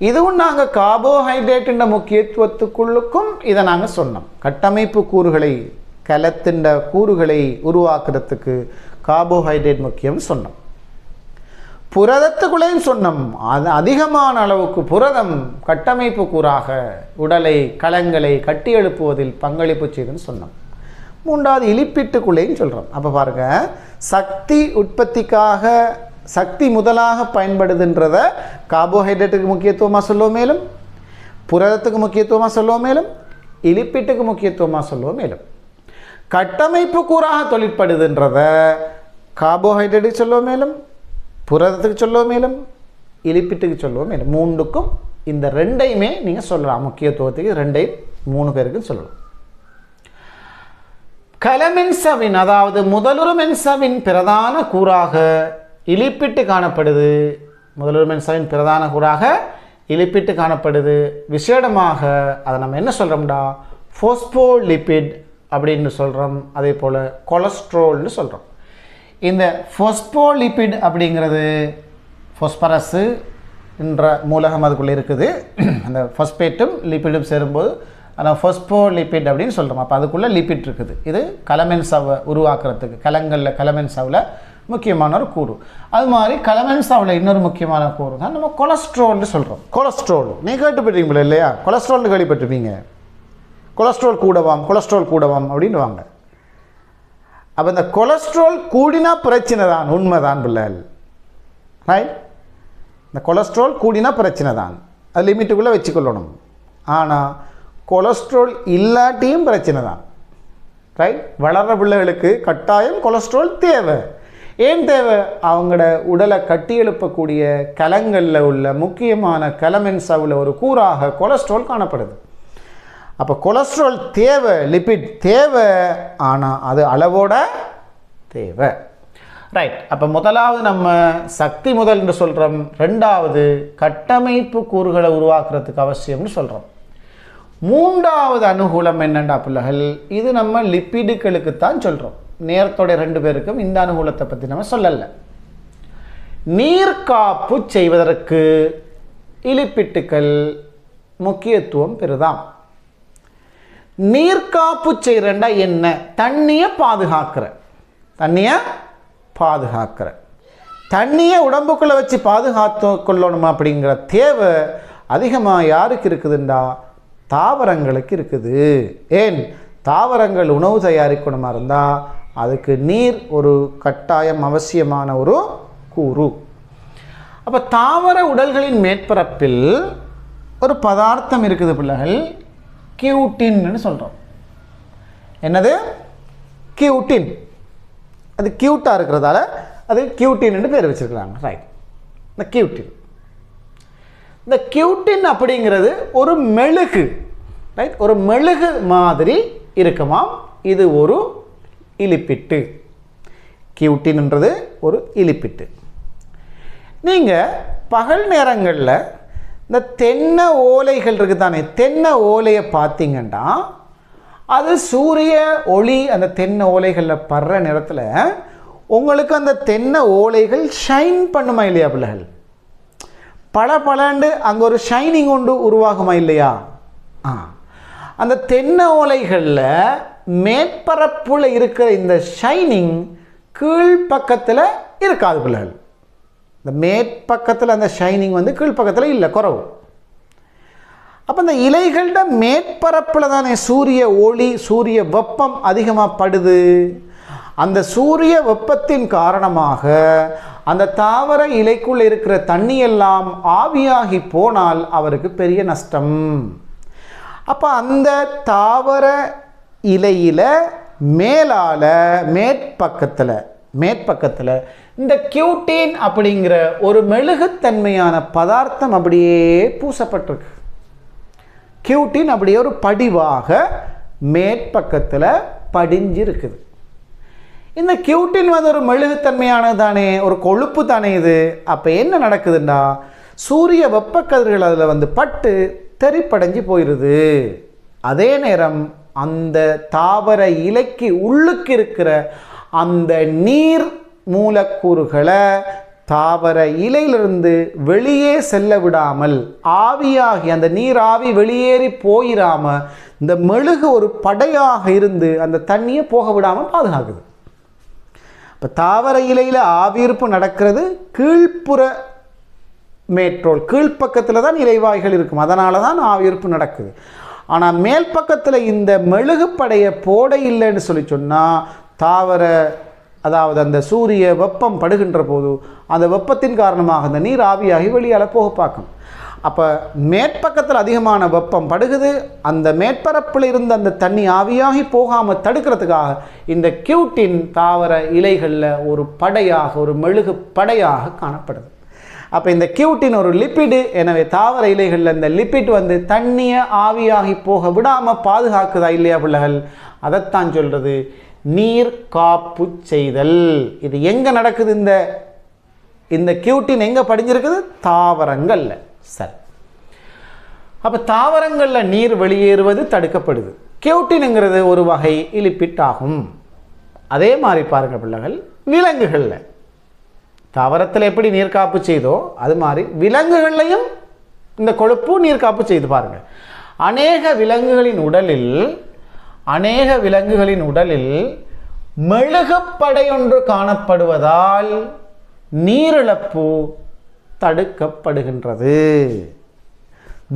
இதுவும் நாங்கள் கார்போஹைட்ரேட்டின் முக்கியத்துவத்துக்குள்ளுக்கும் இதை நாங்கள் சொன்னோம். கட்டமைப்பு கூறுகளை, கலத்தின் கூறுகளை உருவாக்குறதுக்கு கார்போஹைட்ரேட் முக்கியம் சொன்னோம். புரதத்துக்குள்ளேயும் சொன்னோம். அது அதிகமான அளவுக்கு புரதம் கட்டமைப்பு கூறாக உடலை, கலங்களை கட்டி எழுப்புவதில் பங்களிப்பு செய்துன்னு சொன்னோம். மூன்றாவது இலிப்பிட்டுக்குள்ளேயும் சொல்கிறோம். அப்போ பாருங்கள், சக்தி உற்பத்திக்காக சக்தி முதலாக பயன்படுதுன்றத கார்போஹைட்ரேட்டுக்கு முக்கியத்துவமாக சொல்லுவோம், மேலும் புரதத்துக்கு முக்கியத்துவமாக சொல்லுவோம், மேலும் இலிப்பிட்டுக்கு முக்கியத்துவமாக சொல்லுவோம், மேலும் கட்டமைப்பு கூறாக தொழிற்படுதுன்றத கார்போஹைட்ரேட்டுக்கு சொல்லுவோம், மேலும் புரதத்துக்கு சொல்லுவோம், மேலும் இலிப்பிட்டுக்கு சொல்லுவோம், மேலும் மூன்றுக்கும் இந்த ரெண்டையுமே நீங்கள் சொல்லலாம். முக்கியத்துவத்துக்கு ரெண்டையும் 3 பேருக்கு சொல்லலாம். கலமென்சவின், அதாவது முதலுறு மென்சவின் பிரதான கூறாக இலிப்பிட்டு காணப்படுது. முதலுறு மென்சவின் பிரதான கூறாக இலிப்பிட்டு காணப்படுது. விசேடமாக அதை நம்ம என்ன சொல்கிறோம்டா, ஃபோஸ்போலிபிட் அப்படின்னு சொல்கிறோம். அதே போல் கொலஸ்ட்ரோல்னு சொல்கிறோம். இந்த ஃபோஸ்போலிபிட் அப்படிங்கிறது ஃபோஸ்பரஸு என்ற மூலகம் அதுக்குள்ளே இருக்குது. அந்த ஃபஸ்பேட்டும் லிப்பிடும் சேரும்போது ஆனால் ஃபோஸ்போலிபிட் அப்படின்னு சொல்கிறோம். அப்போ அதுக்குள்ளே லிப்பிட் இருக்குது. இது கலமென்சாவை உருவாக்குறதுக்கு, கலங்களில் கலமென்சாவில் முக்கியமான ஒரு கூறு. அது மாதிரி கலமென்சாவில் இன்னொரு முக்கியமான கூறு தான் நம்ம கொலஸ்ட்ரோல்னு சொல்கிறோம். கொலஸ்ட்ரோல் நீங்கள் கேட்டுப்பட்டீங்களா இல்லையா? கொலஸ்ட்ரோல்னு கேள்விப்பட்டிருப்பீங்க. கொலஸ்ட்ரோல் கூடவாம் அப்படின்னு வாங்க. அப்போ இந்த கொலஸ்ட்ரால் கூடினா பிரச்சனை தான், உண்மைதான் பிள்ளைகள். ரைட். இந்த கொலஸ்ட்ரால் கூடினா பிரச்சனை தான், அது லிமிட்டுக்குள்ளே வச்சுக்கொள்ளணும். ஆனால் கொலஸ்ட்ரால் இல்லாட்டியும் பிரச்சனை தான். ரைட். வளர்கிற பிள்ளைகளுக்கு கட்டாயம் கொலஸ்ட்ரால் தேவை. ஏன் தேவை? அவங்களோட உடலை கட்டி எழுப்பக்கூடிய கலங்களில் உள்ள முக்கியமான கலமென்சாவில் ஒரு கூறாக கொலஸ்ட்ரால் காணப்படுது. அப்போ கொலஸ்ட்ரால் தேவை, லிப்பிட் தேவை, ஆனால் அது அளவோட தேவை. ரைட். அப்போ முதலாவது நம்ம சக்தி முதல் என்று சொல்கிறோம். ரெண்டாவது கட்டமைப்பு கூறுகளை உருவாக்குறதுக்கு அவசியம்னு சொல்கிறோம். மூன்றாவது அனுகூலம் என்னண்டா பிள்ளைகள், இது நம்ம லிப்பிடுகளுக்குத்தான் சொல்கிறோம். நேரத்தோட 2 பேருக்கும் இந்த அனுகூலத்தை பற்றி நம்ம சொல்லலை. நீர்காப்பு செய்வதற்கு இலிப்பிட்டுக்கள் முக்கியத்துவம் பெறுதாம். நீர்காப்பு செய்கிறண்டா என்ன? தண்ணியை பாதுகாக்கிற தண்ணியை உடம்புக்குள்ளே வச்சு பாதுகாத்து கொள்ளணும் அப்படிங்கிற தேவை அதிகமாக யாருக்கு இருக்குதுண்டா? தாவரங்களுக்கு இருக்குது. ஏன்? தாவரங்கள் உணவு தயாரிக்கணுமா இருந்தால் அதுக்கு நீர் ஒரு கட்டாயம் அவசியமான ஒரு கூறு. அப்போ தாவர உடல்களின் மேற்பரப்பில் ஒரு பதார்த்தம் இருக்குது பிள்ளைகள், கியூட்டின்னு சொல்கிறோம். என்னது? கியூட்டின். அது கியூட்டாக இருக்கிறதால அது கியூட்டின்னு பேர் வச்சுருக்கிறாங்க. ரைட். இந்த கியூட்டின், இந்த கியூட்டின் அப்படிங்கிறது ஒரு மெழுகு. ரைட், ஒரு மெழுகு மாதிரி இருக்குமாம். இது ஒரு இலிப்பிட்டு. கியூட்டின்ன்றது ஒரு இலிப்பிட்டு. நீங்கள் பகல் நேரங்களில் இந்த தென்னை ஓலைகள் இருக்குது தானே, தென்னை ஓலையை பார்த்தீங்கன்னா அது சூரிய ஒளி அந்த தென்னை ஓலைகளில் படுற நேரத்தில் உங்களுக்கு அந்த தென்னை ஓலைகள் ஷைன் பண்ணுமா இல்லையா பிள்ளைகள்? பல பலண்டு அங்கே ஒரு ஷைனிங் ஒன்று உருவாகுமா இல்லையா? அந்த தென்னை ஓலைகளில் மேற்பரப்புல இருக்கிற இந்த ஷைனிங் கீழ்ப்பக்கத்தில் இருக்காது பிள்ளைகள். இந்த மேற்பக்கத்தில் அந்த ஷைனிங் வந்து கீழ்ப்பக்கத்தில் இல்லை, குறவு. அப்போ இந்த இலைகளோட மேற்பரப்பில் தானே சூரிய ஒளி, சூரிய வெப்பம் அதிகமாக படுது. அந்த சூரிய வெப்பத்தின் காரணமாக அந்த தாவர இலைக்குள் இருக்கிற தண்ணி எல்லாம் ஆவியாகி போனால் அவருக்கு பெரிய நஷ்டம். அப்போ அந்த தாவர இலையில் மேலால் மேற்பக்கத்தில் இந்த கியூட்டின் அப்படிங்கிற ஒரு மெழுகுத்தன்மையான பதார்த்தம் அப்படியே பூசப்பட்டிருக்கு. கியூட்டின் அப்படியே ஒரு படிவாக மேற்பக்கத்தில் படிஞ்சிருக்குது. இந்த கியூட்டின் வந்து ஒரு மெழுகுத்தன்மையானது தானே, ஒரு கொழுப்பு தானே இது. அப்போ என்ன நடக்குதுன்னா சூரிய வெப்பக்கதிர்கள் அதில் வந்து பட்டு தெறிப்படைஞ்சு போயிடுது. அதே நேரம் அந்த தாவர இலைக்கு உள்ளுக்கு இருக்கிற அந்த நீர் மூலக்கூறுகளை தாவர இலையிலிருந்து வெளியே செல்ல விடாமல், ஆவியாகி அந்த நீராவி வெளியேறி போயிடாமல் இந்த மெழுகு ஒரு படையாக இருந்து அந்த தண்ணியை போக விடாமல் பாதுகாக்குது. இப்போ தாவர இலையில் ஆவியிருப்பு நடக்கிறது கீழ்ப்புற மேற்றோல், கீழ்ப்பக்கத்தில் தான் இலைவாய்கள் இருக்கும், அதனால தான் ஆவியிருப்பு நடக்குது. ஆனால் மேல் பக்கத்தில் இந்த மெழுகு படையை போட இல்லைன்னு சொல்லி சொன்னால் தாவர, அதாவது அந்த சூரிய வெப்பம் படுகின்ற போது அந்த வெப்பத்தின் காரணமாக அந்த நீர் ஆவியாகி வெளியால் போக பார்க்கும். அப்போ மேற்பக்கத்தில் அதிகமான வெப்பம் படுகுது, அந்த மேற்பரப்பில் இருந்த அந்த தண்ணி ஆவியாகி போகாமல் தடுக்கிறதுக்காக இந்த கியூட்டின் தாவர இலைகளில் ஒரு படையாக, ஒரு மெழுகு படையாக காணப்படுது. அப்போ இந்த கியூட்டின் ஒரு லிப்பிடு. எனவே தாவர இலைகளில் இந்த லிப்பிட் வந்து தண்ணியை ஆவியாகி போக விடாமல் பாதுகாக்குதா இல்லையா பிள்ளைகள்? அதைத்தான் சொல்கிறது நீர் காப்பு செய்தல். இது எங்கே நடக்குது? இந்த கியூட்டின் எங்கே படிஞ்சிருக்குது? தாவரங்கள்ல. சரி, அப்போ தாவரங்களில் நீர் வெளியேறுவது தடுக்கப்படுது. கியூட்டின்ங்கிறது ஒரு வகை இலிப்பிட் ஆகும். அதே மாதிரி பாருங்க பிள்ளைகள், விலங்குகளில் தாவரத்தில் எப்படி நீர் காப்பு செய்தோ அது மாதிரி விலங்குகள்லையும் இந்த கொழுப்பு நீர் காப்பு செய்து பாருங்க. அநேக விலங்குகளின் உடலில் மெழுகுப்படை ஒன்று காணப்படுவதால் நீரிழப்பு தடுக்கப்படுகின்றது.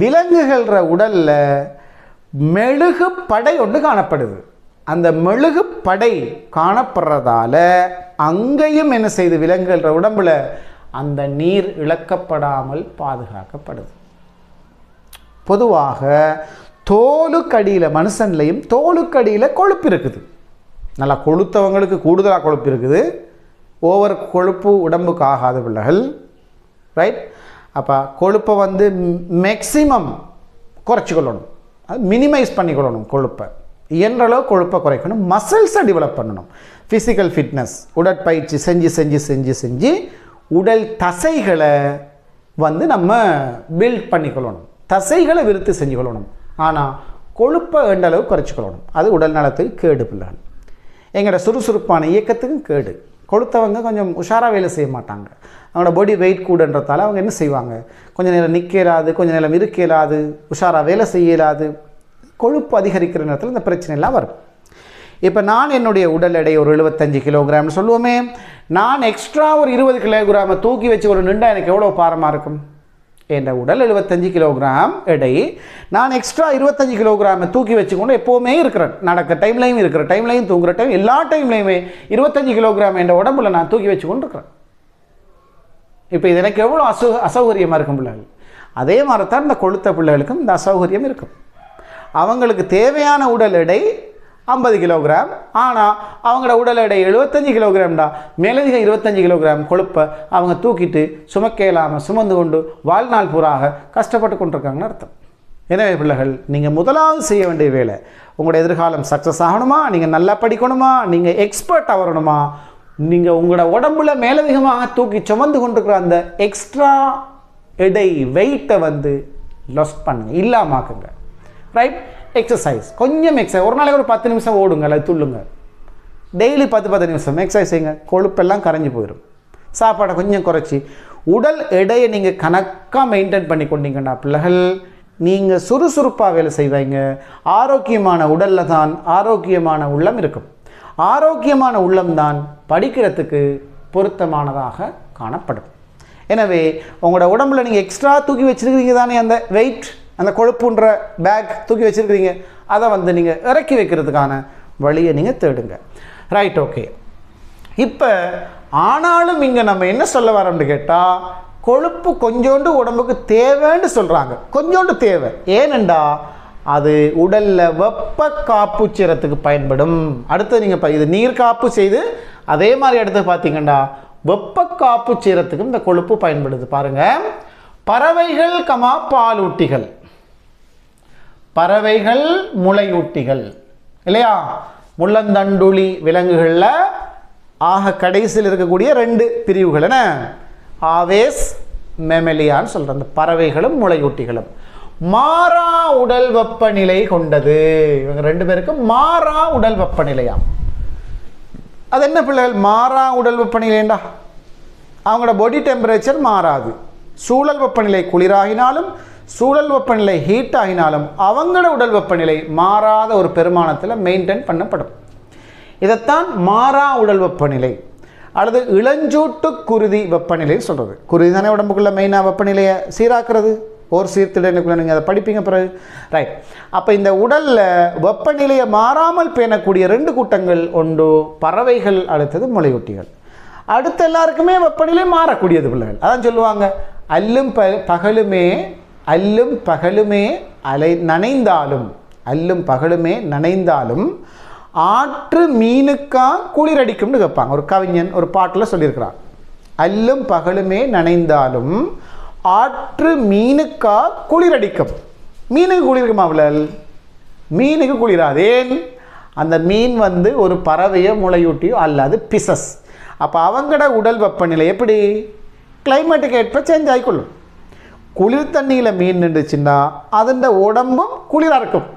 விலங்குகள உடல்ல மெழுகுப்படை ஒன்று காணப்படுது. அந்த மெழுகுப்படை காணப்படுறதால அங்கேயும் என்ன செய்து விலங்குகள உடம்புல அந்த நீர் இழக்கப்படாமல் பாதுகாக்கப்படுது. பொதுவாக தோலுக்கடியில், மனுஷன்லையும் தோலுக்கடியில் கொழுப்பு இருக்குது. நல்லா கொழுத்தவங்களுக்கு கூடுதலாக கொழுப்பு இருக்குது. ஓவர் கொழுப்பு உடம்புக்கு ஆகாத பிள்ளைகள். ரைட். அப்போ கொழுப்பை வந்து மேக்சிமம் குறைச்சிக்கொள்ளணும், அது மினிமைஸ் பண்ணிக்கொள்ளணும். கொழுப்பை இயன்றளவு கொழுப்பை குறைக்கணும். மசில்ஸை டெவலப் பண்ணணும். ஃபிசிக்கல் ஃபிட்னஸ், உடற்பயிற்சி செஞ்சு செஞ்சு செஞ்சு செஞ்சு உடல் தசைகளை வந்து நம்ம பில்ட் பண்ணிக்கொள்ளணும், தசைகளை விருத்தி செஞ்சுக்கொள்ளணும். ஆனால் கொழுப்பை எண்டளவு குறைச்சிக்கொள்ளணும். அது உடல் நலத்துக்கு கேடு பிள்ளைகள். எங்களோட சுறுசுறுப்பான இயக்கத்துக்கும் கேடு. கொழுத்தவங்க கொஞ்சம் உஷாராக வேலை செய்ய மாட்டாங்க. அவங்களோட பாடி வெயிட் கூடன்றதால அவங்க என்ன செய்வாங்க, கொஞ்சம் நேரம் நிற்க இயலாது, கொஞ்சம் நேரம் இருக்க இயலாது, உஷாராக வேலை செய்ய இயலாது. கொழுப்பு அதிகரிக்கிற நேரத்தில் இந்த பிரச்சனை எல்லாம் வரும். இப்போ நான் என்னுடைய உடல் எடை ஒரு 75 கிலோகிராம்னு சொல்லுவோமே, நான் எக்ஸ்ட்ரா ஒரு 20 கிலோகிராமை தூக்கி வச்சு ஒரு நின்றா எனக்கு எவ்வளோ பாரமாக இருக்கும்? என் உடல் 75 கிலோகிராம் எடை, நான் எக்ஸ்ட்ரா 25 கிலோகிராமை தூக்கி வச்சுக்கொண்டு எப்போவுமே இருக்கிறேன். நடக்க டைம்லையும் இருக்கிற டைம்லையும் தூங்குற டைம் எல்லா டைம்லையுமே 25 கிலோகிராம் என் உடம்புல நான் தூக்கி வச்சுக்கொண்டு இருக்கிறேன். இப்போ இது எனக்கு எவ்வளோ அசௌகரியமாக இருக்கும் பிள்ளைகள். அதே மாதிரி தான் இந்த கொழுத்த பிள்ளைகளுக்கும் இந்த அசௌகரியம் இருக்கும். அவங்களுக்கு தேவையான உடல் எடை 50 கிலோகிராம், ஆனால் அவங்களோட உடல் எடை 75 கிலோகிராம்டா. மேலதிக 25 கிலோகிராம் கொழுப்பை அவங்க தூக்கிட்டு சுமக்க இயலாமல் சுமந்து கொண்டு வாழ்நாள் பூராக கஷ்டப்பட்டு கொண்டிருக்காங்கன்னு அர்த்தம். எனவே பிள்ளைகள், நீங்கள் முதலாவது செய்ய வேண்டிய வேலை, உங்களோட எதிர்காலம் சக்ஸஸ் ஆகணுமா, நீங்கள் நல்லா படிக்கணுமா, நீங்கள் எக்ஸ்பர்ட் ஆகணுமா, நீங்கள் உங்களோட உடம்புல மேலதிகமாக தூக்கி சுமந்து கொண்டிருக்கிற அந்த எக்ஸ்ட்ரா எடை வெயிட்டை வந்து லாஸ் பண்ணுங்க, இல்லாமாக்குங்க. ரைட்? எக்ஸசைஸ், கொஞ்சம் எக்ஸசைஸ், ஒரு நாளைக்கு ஒரு 10 நிமிஷம் ஓடுங்க அல்லது துள்ளுங்க. டெய்லி 10 நிமிஷம் எக்ஸசைஸ் செய்யுங்க. கொழுப்பெல்லாம் கரைஞ்சி போயிடும். சாப்பாடை கொஞ்சம் குறைச்சி உடல் எடையை நீங்கள் கணக்காக மெயின்டைன் பண்ணி கொண்டீங்கன்னா பிள்ளைகள், நீங்கள் சுறுசுறுப்பாக வேலை செய்வீங்க. ஆரோக்கியமான உடலில் தான் ஆரோக்கியமான உள்ளம் இருக்கும். ஆரோக்கியமான உள்ளம்தான் படிக்கிறதுக்கு பொருத்தமானதாக காணப்படும். எனவே உங்களோட உடம்புல நீங்கள் எக்ஸ்ட்ரா தூக்கி வச்சுருக்கிறீங்க தானே, அந்த வெயிட், அந்த கொழுப்புன்ற பேக் தூக்கி வச்சுருக்கிறீங்க, அதை வந்து நீங்கள் இறக்கி வைக்கிறதுக்கான வழியை நீங்கள் தேடுங்க. Right, okay. இப்போ ஆனாலும் இங்கே நம்ம என்ன சொல்ல வரோம்னு கேட்டால், கொழுப்பு கொஞ்சோண்டு உடம்புக்கு தேவைன்னு சொல்கிறாங்க. கொஞ்சோண்டு தேவை. ஏனெண்டா அது உடலில் வெப்ப காப்பு செய்கிறதுக்கு பயன்படும். அடுத்து நீங்கள் இது நீர் காப்பு செய்து அதே மாதிரி எடுத்து பார்த்தீங்கன்னா வெப்ப காப்பு செய்கிறதுக்கும் இந்த கொழுப்பு பயன்படுது. பாருங்கள், பறவைகள் பாலூட்டிகள், பறவைகள் முளையூட்டிகள் இல்லையா? முள்ளந்தண்டுளி விலங்குகளில் ஆக கடைசியில் இருக்கக்கூடிய 2 பிரிவுகள் என்ன? ஆவேஸ், மெமலியான்னு சொல்கிறேன். அந்த பறவைகளும் முளையூட்டிகளும் மாறா உடல் வெப்பநிலை கொண்டது. இவங்க 2 பேருக்கும் மாறா உடல் வெப்பநிலையாம். அது என்ன பிள்ளைகள் மாறா உடல் வெப்பநிலைண்டா? அவங்களோட பாடி டெம்பரேச்சர் மாறாது. சூழல் வெப்பநிலை குளிராகினாலும் சூழல் வெப்பநிலை ஹீட் ஆகினாலும் அவங்களோட உடல் வெப்பநிலை மாறாத ஒரு பெருமானத்தில் மெயின்டைன் பண்ணப்படும். இதைத்தான் மாறா உடல் வெப்பநிலை அல்லது இளஞ்சூட்டு குருதி வெப்பநிலை சொல்கிறது. குருதி தானே உடம்புக்குள்ளே மெயினாக வெப்பநிலையை சீராக்குறது. ஒரு சீர்திருத்தக்குள்ளே நீங்கள் அதை படிப்பீங்க பிறகு. ரைட். அப்போ இந்த உடலில் வெப்பநிலையை மாறாமல் பேணக்கூடிய 2 கூட்டங்கள் உண்டு, பறவைகள், அடுத்தது முளையூட்டிகள். அடுத்த எல்லாருக்குமே வெப்பநிலை மாறக்கூடியது பிள்ளைகள். அதான் சொல்லுவாங்க, அல்லும் பகலுமே நனைந்தாலும் ஆற்று மீனுக்கா குளிரடிக்கும்னு கேட்பாங்க. ஒரு கவிஞன் ஒரு பாட்டில் சொல்லியிருக்கிறான், அல்லும் பகலுமே நனைந்தாலும் ஆற்று மீனுக்கா குளிரடிக்கும். மீனுக்கு குளிருக்குமா பிள்ளைகள்? மீனுக்கு குளிராது. ஏன்? அந்த மீன் வந்து ஒரு பறவையோ முளையூட்டியோ அல்லாது பிசஸ். அப்போ அவங்களோட உடல் வெப்பநிலை எப்படி? கிளைமேட்டுக்கு ஏற்ப சேஞ்ச் ஆகிக்கொள்ளும். குளிர் தண்ணியில் மீன் நின்றுச்சுன்னா அதோட உடம்பும் குளிராக இருக்கும்.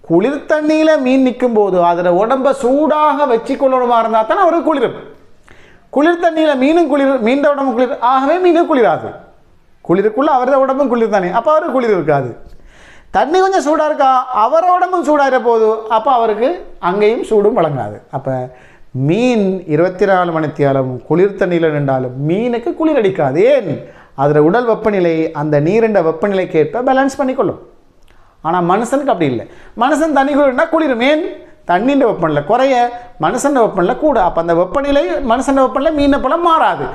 குளிர் தண்ணியில் மீன் நிற்கும் போது அதில் உடம்பை சூடாக வச்சுக்கொள்ளணுமா இருந்தால் தானே அவருக்கு குளிரும். குளிர் தண்ணியில் மீனும் குளிர், மீன் உடம்பு குளிர், ஆகவே மீனும் குளிராது. குளிருக்குள்ளே அவரது உடம்பும் குளிர் தானே, அப்போ அவருக்கு குளிர் இருக்காது. தண்ணி கொஞ்சம் சூடாக இருக்கா, அவரோட உடம்பும் சூடாகிற போது அப்போ அவருக்கு அங்கேயும் சூடும் வழங்காது. அப்போ மீன் 24 மணித்தியாலும் குளிர் தண்ணியில் நின்றாலும் மீனுக்கு குளிர் அடிக்காது. ஏன்? அதில் உடல் வெப்பநிலை அந்த நீரிண்ட வெப்பநிலைக்கு ஏற்ப பேலன்ஸ் பண்ணிக்கொள்ளும். ஆனால் மனுஷனுக்கு அப்படி இல்லை. மனுஷன் தண்ணி குளிர்னா குளிரும். ஏன்? தண்ணின்ற வெப்பநிலை குறைய, மனுஷன் வெப்பநிலை கூட. அப்போ அந்த வெப்பநிலை மனுஷன் வெப்பநிலை மீனை போல மாறாது.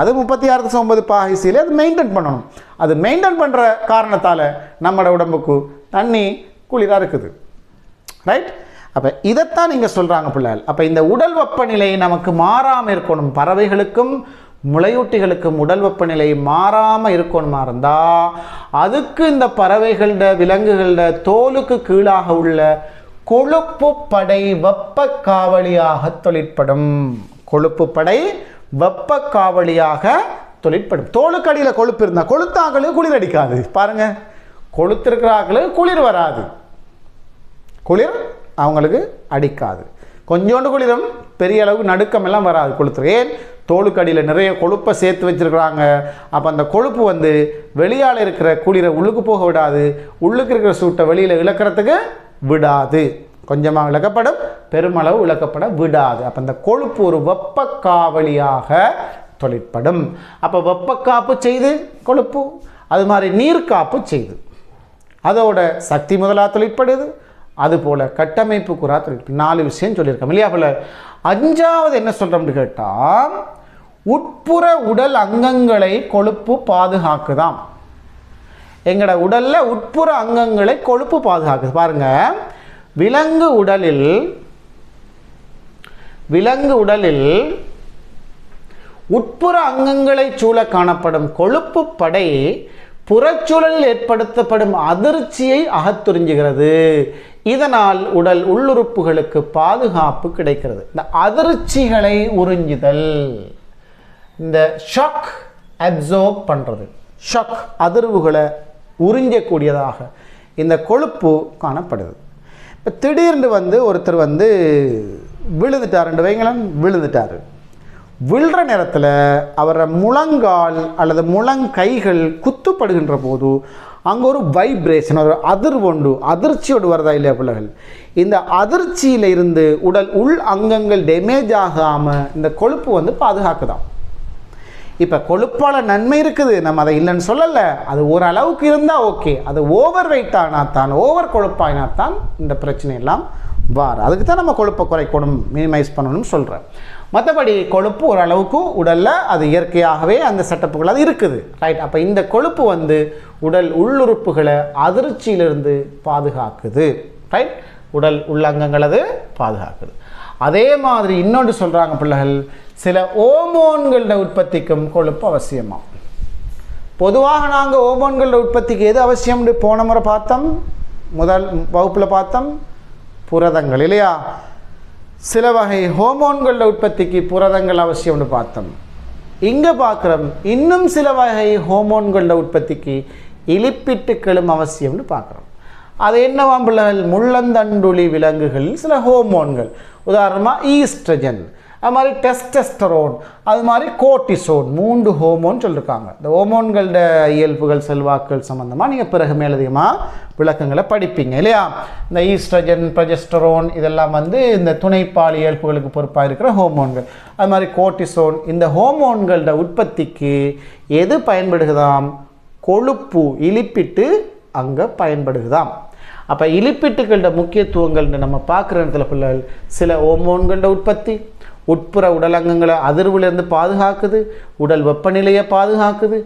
அது 36.9 பாகிசியில் அது மெயின்டைன் பண்ணணும். அது மெயின்டைன் பண்ணுற காரணத்தால் நம்மளோட உடம்புக்கு தண்ணி குளிராக இருக்குது. ரைட்? அப்போ இதைத்தான் நீங்கள் சொல்கிறாங்க பிள்ளைகள். அப்போ இந்த உடல் வெப்பநிலை நமக்கு மாறாமல் இருக்கணும். பறவைகளுக்கும் முளையூட்டிகளுக்கும் உடல் வெப்பநிலை மாறாமல் இருக்கணுமா இருந்தால் அதுக்கு இந்த பறவைகளோட விலங்குகளோட தோலுக்கு கீழாக உள்ள கொழுப்பு படை வெப்ப காவலியாக தொழிற்படும். கொழுப்பு படை வெப்ப காவலியாக தொழிற்படும். தோலுக்கு அடியில் கொழுப்பு இருந்தால் கொளுத்தாக்களுக்கு குளிர் அடிக்காது. பாருங்க, கொளுத்திருக்கிறார்களுக்கு குளிர் வராது, குளிர் அவங்களுக்கு அடிக்காது. கொஞ்சோண்டு குளிரும், பெரிய அளவுக்கு நடுக்கம் எல்லாம் வராது. கொளுத்துரு. ஏன்? தோலுக்கு அடியில் நிறைய கொழுப்பை சேர்த்து வச்சிருக்கிறாங்க. அப்போ அந்த கொழுப்பு வந்து வெளியால் இருக்கிற குளிரை உள்ளுக்கு போக விடாது, உள்ளுக்கு இருக்கிற சூட்டை வெளியில் இழக்கிறதுக்கு விடாது. கொஞ்சமாக இழக்கப்படும், பெருமளவு இழக்கப்பட விடாது. அப்போ அந்த கொழுப்பு ஒரு வெப்ப காவலியாக தொழிற்படும். அப்போ வெப்ப காப்பு செய்து கொழுப்பு, அது மாதிரி நீர் காப்பு செய்து அதோட சக்தி முதலாக தொழிற்படுது. அதுபோல் கட்டமைப்பு குறா தொழிற்பு. 4 விஷயம் சொல்லியிருக்கோம் இல்லையா? போல 5வது என்ன சொல்கிறோம்னு கேட்டால், உட்புற உடல் அங்கங்களை கொழுப்பு பாதுகாக்குதாம். எங்கட உடல்ல உட்புற அங்கங்களை கொழுப்பு பாதுகாக்குது. பாருங்க, விலங்கு உடலில் உட்புற அங்கங்களை சூழ காணப்படும் கொழுப்பு படை புறச்சூழலில் ஏற்படுத்தப்படும் அதிர்ச்சியை அகத்துறிஞ்சுகிறது. இதனால் உடல் உள்ளுறுப்புகளுக்கு பாதுகாப்பு கிடைக்கிறது. இந்த அதிர்ச்சிகளை உறிஞ்சுதல், இந்த ஷாக் அப்சர்வ் பண்ணுறது, ஷாக் அதிர்வுகளை உறிஞ்சக்கூடியதாக இந்த கொழுப்பு காணப்படுது. இப்போ திடீர்னு ஒருத்தர் விழுந்துட்டாருன்னு வைங்களேன், விழுற நேரத்தில் அவரை முழங்கால் அல்லது முழங்கைகள் குத்துப்படுகின்ற போது அங்கே ஒரு வைப்ரேஷன், ஒரு அதிர்ச்சியோடு வரதா இல்லையா பிள்ளைகள்? இந்த அதிர்ச்சியில் இருந்து உடல் உள் அங்கங்கள் டேமேஜ் ஆகாமல் இந்த கொழுப்பு பாதுகாக்குதான். இப்போ கொழுப்பால் நன்மை இருக்குது, நம்ம அதை இல்லைன்னு சொல்லலை. அது ஓரளவுக்கு இருந்தால் ஓகே. அது ஓவர் வெயிட் ஆனாத்தான், ஓவர் கொழுப்பாயினாத்தான் இந்த பிரச்சனையெல்லாம் வார். அதுக்கு தான் நம்ம கொழுப்பை குறைக்கணும், மினிமைஸ் பண்ணணும்னு சொல்கிறேன். மற்றபடி கொழுப்பு ஓரளவுக்கு உடலில் அது இயற்கையாகவே அந்த செட்டப்புகள் அது இருக்குது, ரைட்? அப்போ இந்த கொழுப்பு உடல் உள்ளுறுப்புகளை அதிர்ச்சியிலிருந்து பாதுகாக்குது, ரைட்? உடல் உள்ளங்கங்கள் அது பாதுகாக்குது. அதே மாதிரி இன்னொன்று சொல்கிறாங்க பிள்ளைகள், சில ஹோமோன்களோட உற்பத்திக்கும் கொழுப்பு அவசியமாக. பொதுவாக நாங்கள் ஹோமோன்களோட உற்பத்திக்கு எது அவசியம்னு போன முறை பார்த்தோம், முதல் வகுப்பில் பார்த்தோம், புரதங்கள் இல்லையா? சில வகை ஹோமோன்களோட உற்பத்திக்கு புரதங்கள் அவசியம்னு பார்த்தோம். இங்கே பார்க்குறோம் இன்னும் சில வகை ஹோமோன்களோட உற்பத்திக்கு இலிப்பிட்டுக்களும் அவசியம்னு பார்க்குறோம். அது என்னவாம் பிள்ளைகள்? முள்ளந்தண்டுளி விலங்குகளில் சில ஹோமோன்கள், உதாரணமாக ஈஸ்ட்ரஜன், அது மாதிரி டெஸ்டஸ்டரோன், அது மாதிரி கோர்டிசோன், 3 ஹோமோன் சொல்லியிருக்காங்க. இந்த ஹோமோன்களோட இயல்புகள் செல்வாக்கள் சம்மந்தமாக நீங்கள் பிறகு மேலதிகமாக விளக்கங்களை படிப்பீங்க இல்லையா? இந்த ஈஸ்ட்ரஜன், ப்ரொஜெஸ்டரோன் இதெல்லாம் இந்த துணைப்பால் இயல்புகளுக்கு பொறுப்பாக இருக்கிற ஹோமோன்கள். அது மாதிரி கோர்டிசோன். இந்த ஹோமோன்களோட உற்பத்திக்கு எது பயன்படுகுதாம்? கொழுப்பு, இலிப்பிட்டு அங்கே பயன்படுகுதாம். அப்போ இலிப்பிட்டுகளோட முக்கியத்துவங்கள் நம்ம பார்க்குற இடத்துல பிள்ளைகள், சில ஹோமோன்களோட உற்பத்தி உட்புற உடலங்கங்களை அதிர்விலிருந்து பாதுகாக்குது, உடல் வெப்பநிலையை பாதுகாக்குது,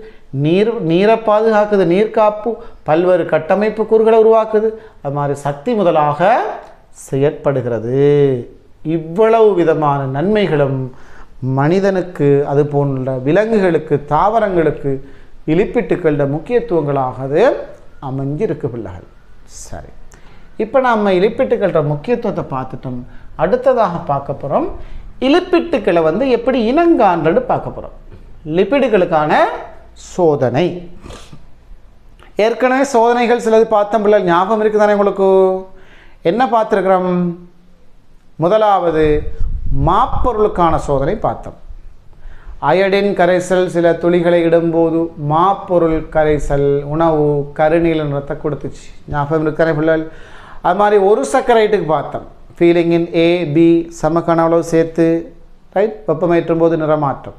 நீரை பாதுகாக்குது, நீர்க்காப்பு, பல்வேறு கட்டமைப்பு கூறுகளை உருவாக்குது, அது மாதிரி சக்தி முதலாக செயற்படுகிறது. இவ்வளவு விதமான நன்மைகளும் மனிதனுக்கு, அது போன்ற விலங்குகளுக்கு, தாவரங்களுக்கு இலிப்பிட்டுகளோட முக்கியத்துவங்களாக அது அமைஞ்சிருக்கு பிள்ளைகள். சரி, இப்போ நம்ம இலிப்பிட்டுகளோட முக்கியத்துவத்தை பார்த்துட்டோம். அடுத்ததாக பார்க்க போகிறோம் இலிப்பிட்டுக்களை எப்படி இனங்காண்றது பார்க்க போகிறோம். லிப்பிடுகளுக்கான சோதனை. ஏற்கனவே சோதனைகள் சிலது பார்த்தோம் பிள்ளை, ஞாபகம் இருக்குதானே உங்களுக்கு? என்ன பார்த்துருக்குறோம்? முதலாவது மாப்பொருளுக்கான சோதனை பார்த்தோம். அயடின் கரைசல் சில துளிகளை இடும்போது மாப்பொருள் கரைசல் உணவு கருநீல நிறத்தை கொடுத்துச்சு, ஞாபகம் இருக்கானே பிள்ளைகள்? அது மாதிரி ஒரு சக்கரைட்டுக்கு பார்த்தோம். ஃபீலிங்கின் A, B சமக்கான அளவு சேர்த்து, ரைட், வெப்பமேற்றும் போது நிறமாற்றம்.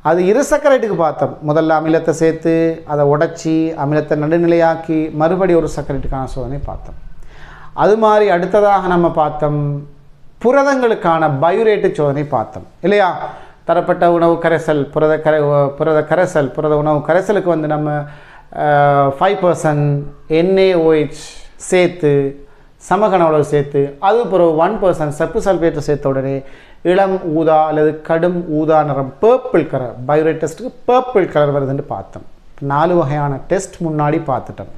அது இரு சக்கரைட்டுக்கு பார்த்தோம். முதல்ல அமிலத்தை சேர்த்து அதை உடைச்சி அமிலத்தை நடுநிலையாக்கி மறுபடி ஒரு சக்கரைட்டுக்கான சோதனை பார்த்தோம். அது மாதிரி அடுத்ததாக நம்ம பார்த்தோம் புரதங்களுக்கான பயோரேட்டு சோதனை பார்த்தோம் இல்லையா? தரப்பட்ட உணவு கரைசல், புரத உணவு கரைசலுக்கு நம்ம 5% NaOH சேர்த்து சமகன அளவு சேர்த்து, அது பிறகு 1% செப்பு சல்பேட்டை சேர்த்த உடனே இளம் ஊதா அல்லது கடும் ஊதா நிறம், பர்பிள் கலர், பயோரேட் டெஸ்ட்டுக்கு பர்பிள் கலர் வருதுன்னு பார்த்தோம். 4 வகையான டெஸ்ட் முன்னாடி பார்த்துட்டோம்.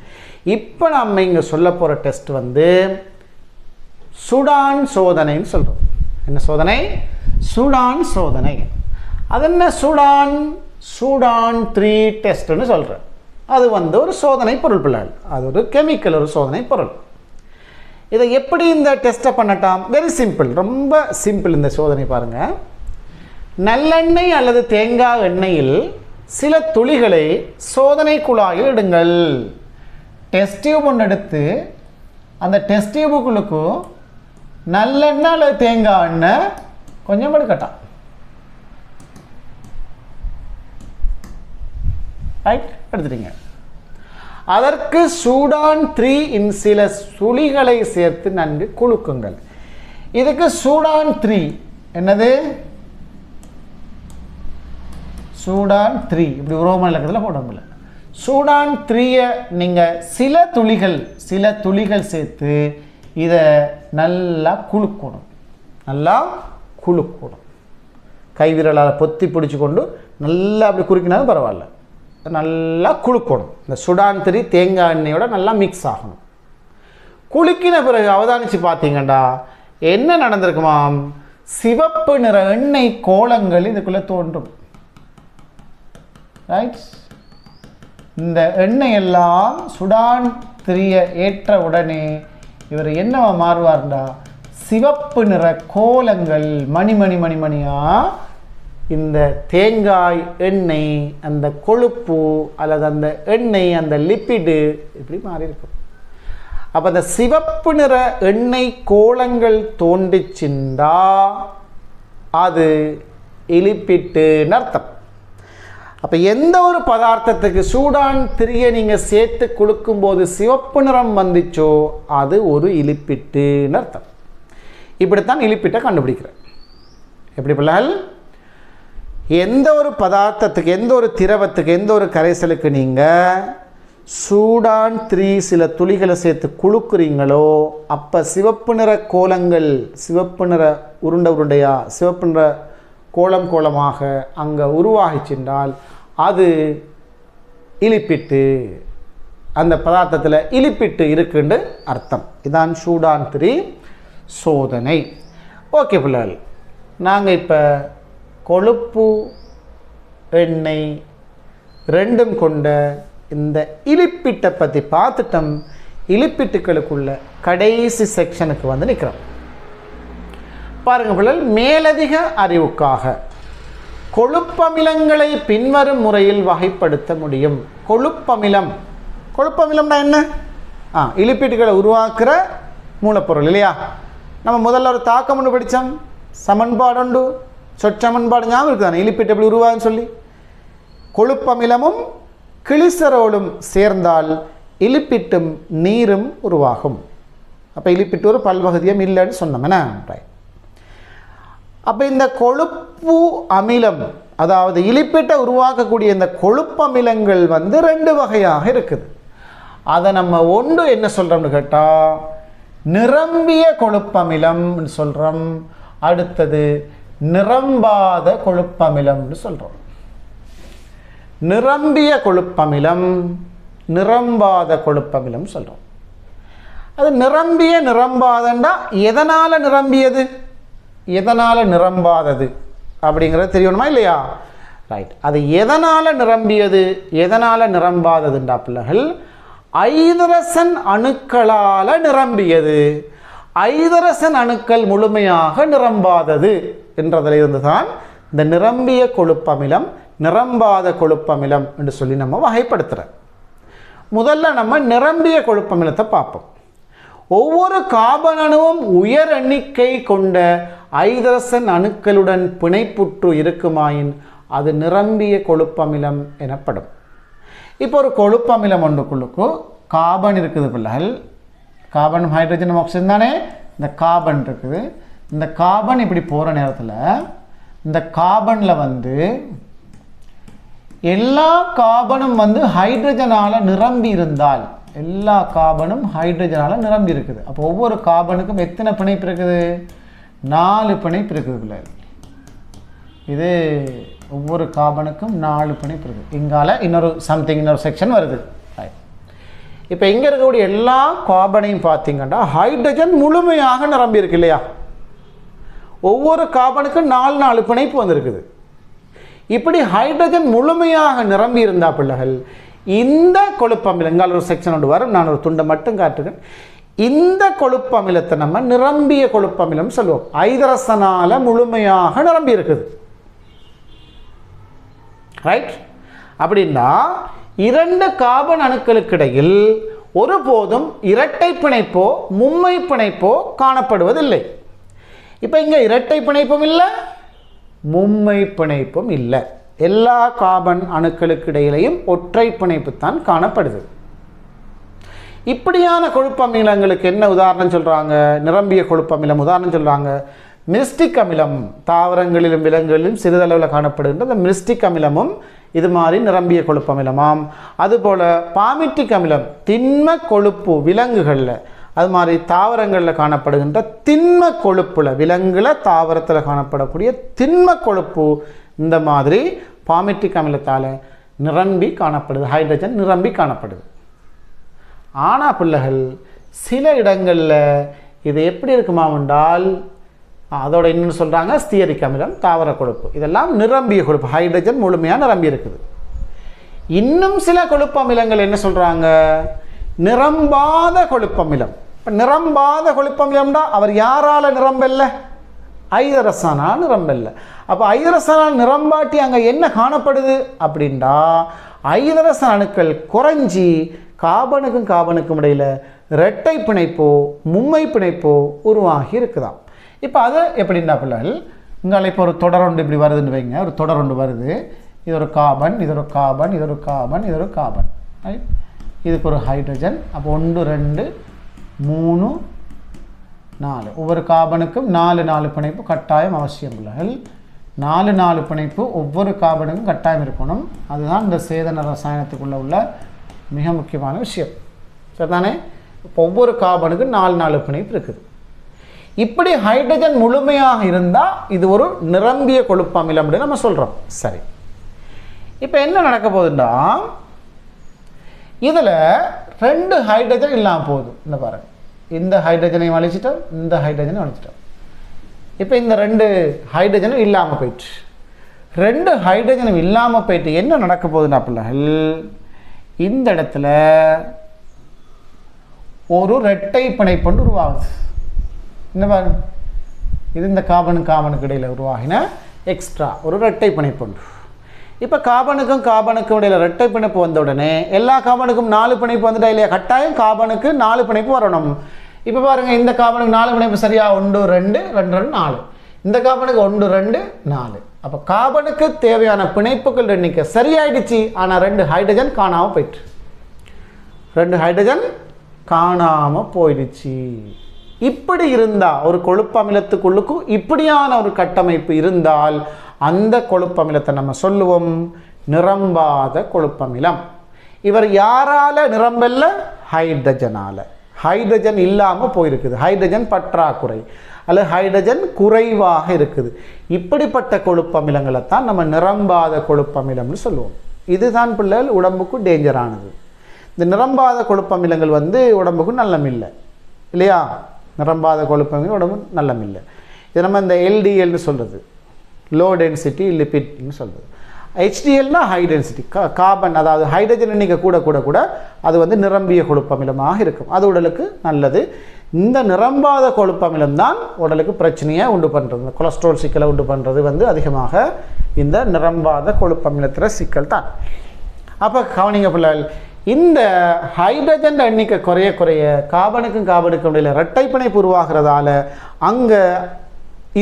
இப்போ நம்ம இங்கே சொல்ல போகிற டெஸ்ட் சுடான் சோதனைன்னு சொல்கிறோம். என்ன சோதனை? சுடான் சோதனை. அது என்ன சூடான்? சூடான் 3 டெஸ்ட்னு சொல்கிறேன். அது ஒரு சோதனை பொருள் பிள்ளைகள், அது ஒரு கெமிக்கல், ஒரு சோதனை பொருள். இதை எப்படி இந்த டெஸ்ட்டை பண்ணட்டாம்? வெரி சிம்பிள், ரொம்ப சிம்பிள். இந்த சோதனை பாருங்கள். நல்லெண்ணெய் அல்லது தேங்காய் எண்ணெயில் சில துளிகளை சோதனை குழாயில் இடுங்கள். டெஸ்ட் டியூப் ஒன்று எடுத்து அந்த டெஸ்ட் டியூபுக்குள்ளுக்கு நல்லெண்ணெய் அல்லது தேங்காய் எண்ணெய் கொஞ்சம் எடுக்கட்டாம், ரைட், எடுத்துட்டீங்க. அதற்கு சூடான் 3 இன் சில துளிகளை சேர்த்து நன்கு குலுக்குங்கள். இதுக்கு சூடான் 3 என்னது? சூடான் 3 இப்படி ரோமன் இலக்கத்தில் போடணும்ல. சூடான் 3-ஐ நீங்கள் சில துளிகள் சேர்த்து இதை நல்லா குலுக்கணும். கைவிரலால் பொத்தி பிடிச்சி கொண்டு நல்லா அப்படி குறுக்கினாலும் பரவாயில்ல, நல்லா குலுக்கணும். இந்த சுடான் 3 தேங்காய் எண்ணெயோட நல்லா மிக்ஸ் ஆகணும். குலுக்கின பிறகு அவதானித்து பார்த்தீங்கண்டா என்ன நடந்திருக்குமாம், சிவப்பு நிற எண்ணெய் கோலங்கள் இதுக்குள்ளே தோன்றும். ரைட், இந்த எண்ணெய் எல்லாம் சுடான் 3-ஐ ஏற்ற உடனே இவர் என்னவா மாறுவார்டா, சிவப்பு நிற கோலங்கள் மணியாக இந்த தேங்காய் எண்ணெய், அந்த கொழுப்பு அல்லது அந்த எண்ணெய், அந்த லிப்பிடு இப்படி மாறி இருக்கும். அப்போ அந்த சிவப்பு நிற எண்ணெய் கோலங்கள் தோன்றிச்சின்றா அது இலிப்பிட்டுன்னு அர்த்தம். அப்போ எந்த ஒரு பதார்த்தத்துக்கு சூடான் 3-ஐ நீங்கள் சேர்த்து கொடுக்கும்போது சிவப்பு நிறம் வந்துச்சோ அது ஒரு இலிப்பிட்டுன்னு அர்த்தம். இப்படித்தான் இலிப்பிட்டை கண்டுபிடிக்கிறேன். எப்படி பிள்ளைகள், எந்த ஒரு பதார்த்தத்துக்கு, எந்த ஒரு திரவத்துக்கு, எந்த ஒரு கரைசலுக்கு நீங்கள் சூடான் 3 சில துளிகளை சேர்த்து குலுக்குறீங்களோ அப்போ சிவப்பு நிற கோலங்கள், சிவப்பு நிற உருண்டையா சிவப்பு நிற கோலமாக அங்கே உருவாகிச்சென்றால் அது இலிப்பிட்டு, அந்த பதார்த்தத்தில் இலிப்பிட்டு இருக்குன்னு அர்த்தம். இதான் சூடான் 3 சோதனை. ஓகே பிள்ளைகள், நாங்கள் இப்போ கொழுப்பு எண்ணெய் ரெண்டும் கொண்ட இந்த இலிப்பிட்டை பற்றி பார்த்துட்டோம். இலிப்பிட்டுக்களுக்குள்ள கடைசி செக்ஷனுக்கு வந்து நிற்கிறோம். பாருங்கள் பிள்ளைகள், மேலதிக அறிவுக்காக கொழுப்பமிலங்களை பின்வரும் முறையில் வகைப்படுத்த முடியும். கொழுப்பமிலம்னா என்ன? இலிப்பிட்டுகளை உருவாக்குற மூலப்பொருள் இல்லையா? நம்ம முதல்ல ஒரு தாக்கம் ஒன்று படித்தோம், சமன்பாடு உண்டு, சொற்சமன்பாடு ஞாபகம் இருக்குதானே, இலிப்பிட்டு எப்படி உருவாகுன்னு சொல்லி. கொழுப்பமிலமும் கிளிசரோலும் சேர்ந்தால் இலிப்பிட்டும் நீரும் உருவாகும். அப்போ இலிப்பிட்டு ஒரு பல்வகதியம் இல்லைன்னு சொன்னோம். அப்போ இந்த கொழுப்பு அமிலம், அதாவது இலிப்பிட்டை உருவாக்கக்கூடிய இந்த கொழுப்பமிலங்கள் வந்து 2 வகையாக இருக்குது. அதை நம்ம ஒன்று என்ன சொல்கிறோம்னு கேட்டால் நிரம்பிய கொழுப்பமிலம்னு சொல்கிறோம், அடுத்தது நிரம்பாத கொழுப்பமிலம்னு சொல்கிறோம். நிரம்பிய கொழுப்பமிலம், நிரம்பாத கொழுப்பமிலம் சொல்கிறோம். அது நிரம்பாதண்டா எதனால் நிரம்பியது, எதனால் நிரம்பாதது அப்படிங்கிறது தெரியணுமா இல்லையா? ரைட், அது எதனால் நிரம்பியது எதனால் நிரம்பாததுண்டா பிள்ளைகள், ஐதரசன் அணுக்களால் நிரம்பியது. ஐதரசன் அணுக்கள் முழுமையாக நிரம்பாதது என்றதில் இருந்து தான் இந்த நிரம்பிய கொழுப்பமிலம், நிரம்பாத கொழுப்பமிலம் என்று சொல்லி நம்ம வகைப்படுத்துகிறோம். முதல்ல நம்ம நிரம்பிய கொழுப்பமிலத்தை பார்ப்போம். ஒவ்வொரு கார்பன் அணுவும் உயர் எண்ணிக்கை கொண்ட ஐதரசன் அணுக்களுடன் பிணைப்புற்று இருக்குமாயின் அது நிரம்பிய கொழுப்பமிலம் எனப்படும். இப்போ ஒரு கொழுப்பமிலம் ஒன்றுக்குள்ளுக்கு கார்பன் இருக்குது பிள்ளைகள், கார்பன் ஹைட்ரஜன் ஆக்சிஜன் தானே, இந்த கார்பன் இருக்குது. இந்த கார்பன் இப்படி போகிற நேரத்தில் இந்த கார்பனில் வந்து எல்லா கார்பனும் வந்து ஹைட்ரஜனால் நிரம்பி இருந்தால், எல்லா கார்பனும் ஹைட்ரஜனால் நிரம்பி இருக்குது. அப்போ ஒவ்வொரு கார்பனுக்கும் எத்தனை பிணைப்பு இருக்குது? 4 பிணைப்பு இருக்குது பிள்ளைகள். இது ஒவ்வொரு கார்பனுக்கும் 4 பிணைப்பு இருக்குது. இங்கால இன்னொரு செக்ஷன் வருது. இப்போ இங்கே இருக்கக்கூடிய எல்லா கார்பனையும் பார்த்தீங்கன்னா ஹைட்ரஜன் முழுமையாக நிரம்பி இருக்கு இல்லையா? ஒவ்வொரு கார்பனுக்கும் 4 பிணைப்பு வந்திருக்குது. இப்படி ஹைட்ரஜன் முழுமையாக நிரம்பி இருந்தா பிள்ளைகள் இந்த கொழுப்பமிலங்கள் ஒரு செக்ஷன் ஒன்று வரும், நான் ஒரு துண்டை மட்டும் காட்டுகிறேன். இந்த கொழுப்பமிலத்தை நம்ம நிரம்பிய கொழுப்பமிலம் சொல்லுவோம். ஐதரசனால முழுமையாக நிரம்பி இருக்குது. ரைட், அப்படின்னா 2 கார்பன் அணுக்களுக்கு இடையில் ஒருபோதும் இரட்டை பிணைப்போ மும்மை பிணைப்போ காணப்படுவதில்லை. இப்போ இங்கே இரட்டை பிணைப்பும் இல்லை, மும்மை பிணைப்பும் இல்லை. எல்லா கார்பன் அணுக்களுக்கு இடையிலையும் ஒற்றை பிணைப்பு தான் காணப்படுது. இப்படியான கொழுப்பமிலங்களுக்கு என்ன உதாரணம் சொல்கிறாங்க? நிரம்பிய கொழுப்பமிலம் உதாரணம் சொல்கிறாங்க. மிரிஸ்டிக் அமிலம், தாவரங்களிலும் விலங்குகளிலும் சிறிதளவில் காணப்படுகின்ற இந்த மிரிஸ்டிக் அமிலமும் இது மாதிரி நிரம்பிய கொழுப்பு அமிலமாம். அதுபோல் பாமிட்டிக் அமிலம் திண்ம கொழுப்பு விலங்குகளில், அது மாதிரி தாவரங்களில் காணப்படுகின்ற திண்ம கொழுப்புல, விலங்குல தாவரத்தில் காணப்படக்கூடிய திண்ம கொழுப்பு இந்த மாதிரி பாமிட்டிக் அமிலத்தால் நிரம்பி காணப்படுது, ஹைட்ரஜன் நிரம்பி காணப்படுது. ஆனால் பிள்ளைகள் சில இடங்களில் இது எப்படி இருக்குமா என்றால், அதோட என்னென்னு சொல்கிறாங்க, ஸ்தியரிக் அமிலம், தாவர கொழுப்பு, இதெல்லாம் நிரம்பிய கொழுப்பு, ஹைட்ரஜன் முழுமையாக நிரம்பி இருக்குது. இன்னும் சில கொழுப்பு அமிலங்கள் என்ன சொல்கிறாங்க, நிரம்பாத கொழுப்பு அமிலம். இப்போ நிரம்பாத கொழுப்பு அமிலம்னா அவர் யாரால் நிரம்பல்ல, ஐதரசனால் நிரம்பல்ல. அப்போ ஐதரசனால் நிரம்பாட்டி அங்கே என்ன காணப்படுது அப்படின்டா, ஐதரசன் அணுக்கள் குறைஞ்சி கார்பனுக்கும் கார்பனுக்கும் இடையில் இரட்டை பிணைப்போ மும்மை பிணைப்போ உருவாகி இருக்குதாம். இப்போ அது எப்படின்னா பிள்ளைகள், இங்கே இப்போ ஒரு தொடர் ஒன்று இப்படி வருதுன்னு வைங்க, ஒரு தொடர் ஒன்று வருது, இது ஒரு கார்பன், இது ஒரு கார்பன், இது ஒரு கார்பன், இது ஒரு கார்பன், இதுக்கு ஒரு ஹைட்ரஜன். அப்போ 1 2 3 4, ஒவ்வொரு கார்பனுக்கும் 4 பிணைப்பு கட்டாயம் அவசியம் பிள்ளைகள். 4 பிணைப்பு ஒவ்வொரு கார்பனுக்கும் கட்டாயம் இருக்கணும். அதுதான் இந்த சேதன ரசாயனத்துக்குள்ளே உள்ள மிக முக்கியமான விஷயம், சரிதானே? இப்போ ஒவ்வொரு கார்பனுக்கும் 4 பிணைப்பு இருக்குது. இப்படி ஹைட்ரஜன் முழுமையாக இருந்தால் இது ஒரு நிரம்பிய கொழுப்பு அமிலம் அப்படின்னு நம்ம சொல்கிறோம். சரி, இப்போ என்ன நடக்க போகுதுன்னா, இதில் 2 ஹைட்ரஜன் இல்லாமல் போகுது. இந்த பாருங்கள், இந்த ஹைட்ரஜனையும் அழிச்சிட்டோம், இந்த ஹைட்ரஜனையும் அழிச்சிட்டோம். இப்போ இந்த 2 ஹைட்ரஜனும் இல்லாமல் போயிட்டு, 2 ஹைட்ரஜனும் இல்லாமல் போயிட்டு என்ன நடக்க போகுதுன்னா பிள்ளைகள், இந்த இடத்துல ஒரு இரட்டை பிணைப்பு உருவாகுது. என்ன பாருங்க, இது இந்த கார்பனுக்கு இடையில் உருவாகின எக்ஸ்ட்ரா ஒரு இரட்டை பிணைப்பு உண்டு. இப்போ கார்பனுக்கும் இடையில் இரட்டை பிணைப்பு வந்த உடனே எல்லா கார்பனுக்கும் 4 பிணைப்பு வந்துட்டா இல்லையா, கட்டாயம் கார்பனுக்கு 4 பிணைப்பு வரணும். இப்போ பாருங்கள், இந்த கார்பனுக்கு 4 பிணைப்பு சரியா, 1 2 2 4, இந்த கார்பனுக்கு 1 2 4. அப்போ கார்பனுக்கு தேவையான பிணைப்புகள் எண்ணிக்கை சரியாயிடுச்சு. ஆனால் 2 ஹைட்ரஜன் காணாமல் போயிட்டு, 2 ஹைட்ரஜன் காணாமல் போயிடுச்சு. இப்படி இருந்தால் ஒரு கொழுப்பு அமிலத்துக்குள்ளுக்கும் இப்படியான ஒரு கட்டமைப்பு இருந்தால் அந்த கொழுப்பு அமிலத்தை நம்ம சொல்லுவோம் நிரம்பாத கொழுப்பு அமிலம். இவர் யாரால நிரம்பல்ல, ஹைட்ரஜனால. ஹைட்ரஜன் இல்லாமல் போயிருக்குது, ஹைட்ரஜன் பற்றாக்குறை அல்லது ஹைட்ரஜன் குறைவாக இருக்குது. இப்படிப்பட்ட கொழுப்பு அமிலங்களை தான் நம்ம நிரம்பாத கொழுப்பு அமிலம்னு சொல்லுவோம். இதுதான் பிள்ளைகள் உடம்புக்கு டேஞ்சரானது. இந்த நிரம்பாத கொழுப்பு அமிலங்கள் உடம்புக்கு நல்லமில்லை இல்லையா, நிரம்பாத கொழுப்பு அமிலம் உடம்பு நல்லமில்லை. இது நம்ம இந்த எல்டிஎல்னு சொல்கிறது, லோ டென்சிட்டி லிபிட்னு சொல்கிறது. ஹெச்டிஎல்னா ஹை டென்சிட்டி கார்பன், அதாவது ஹைட்ரஜன் எண்ணிக்கை கூட அது நிரம்பிய கொழுப்பு அமிலமாக இருக்கும், அது உடலுக்கு நல்லது. இந்த நிரம்பாத கொழுப்பு அமிலம் தான் உடலுக்கு பிரச்சனையை உண்டு பண்ணுறது, கொலஸ்ட்ரால் சிக்கலை உண்டு பண்ணுறது அதிகமாக இந்த நிரம்பாத கொழுப்பு அமிலத்தில் சிக்கல் தான். அப்போ கவனிங்க பிள்ளைகள், இந்த ஹைட்ரஜன் எண்ணிக்கை குறைய கார்பனுக்கும் இடையில் இரட்டை பிணைப்பு உருவாகிறதால அங்கே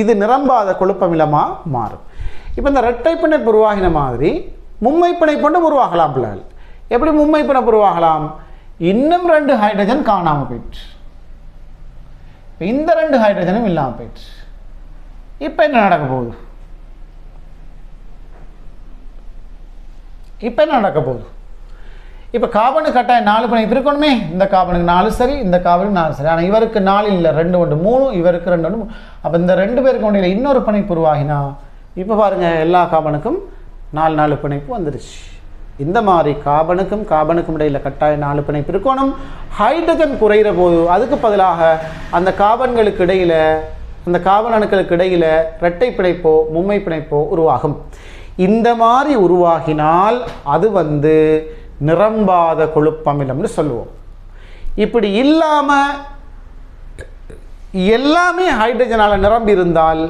இது நிரம்பாத கொழுப்பு அமிலமாக மாறும். இப்போ இந்த இரட்டை பிணைப்பு உருவாகின மாதிரி மும்மை பிணைப்பு உருவாகலாம் பிள்ளைகள். எப்படி மும்மை பிணைப்பு உருவாகலாம், இன்னும் 2 ஹைட்ரஜன் காணாமல் போயிட்டு, இந்த 2 ஹைட்ரஜனும் இல்லாமல் போயிட்டு. இப்போ என்ன நடக்க போகுது, இப்போ கார்பனுக்கு கட்டாயம் 4 பிணைப்பு இருக்கணுமே, இந்த கார்பனுக்கு 4 சரி, இந்த கார்பனுக்கு 4 சரி. ஆனால் இவருக்கு 4 இல்லை, 2 உண்டு, 3, இவருக்கு 2 உண்டு. அப்போ இந்த 2 பேருக்கு ஒன்றில் இன்னொரு பிணைப்பு உருவாகினா இப்போ பாருங்கள், எல்லா கார்பனுக்கும் 4 பிணைப்பு வந்துருச்சு. இந்த மாதிரி கார்பனுக்கும் இடையில் கட்டாயம் 4 பிணைப்பு இருக்கணும். ஹைட்ரஜன் குறைகிற போது அதுக்கு பதிலாக அந்த கார்பன்களுக்கு இடையில், அந்த கார்பன் அணுக்களுக்கு இடையில் இரட்டை பிணைப்போ மும்மை பிணைப்போ உருவாகும். இந்த மாதிரி உருவாகினால் அது நிரம்பாத கொழுப்பு அமிலம்னு சொல்லுவோம். இப்படி இல்லாமல் எல்லாமே ஹைட்ரஜனால் நிரம்பி இருந்தால்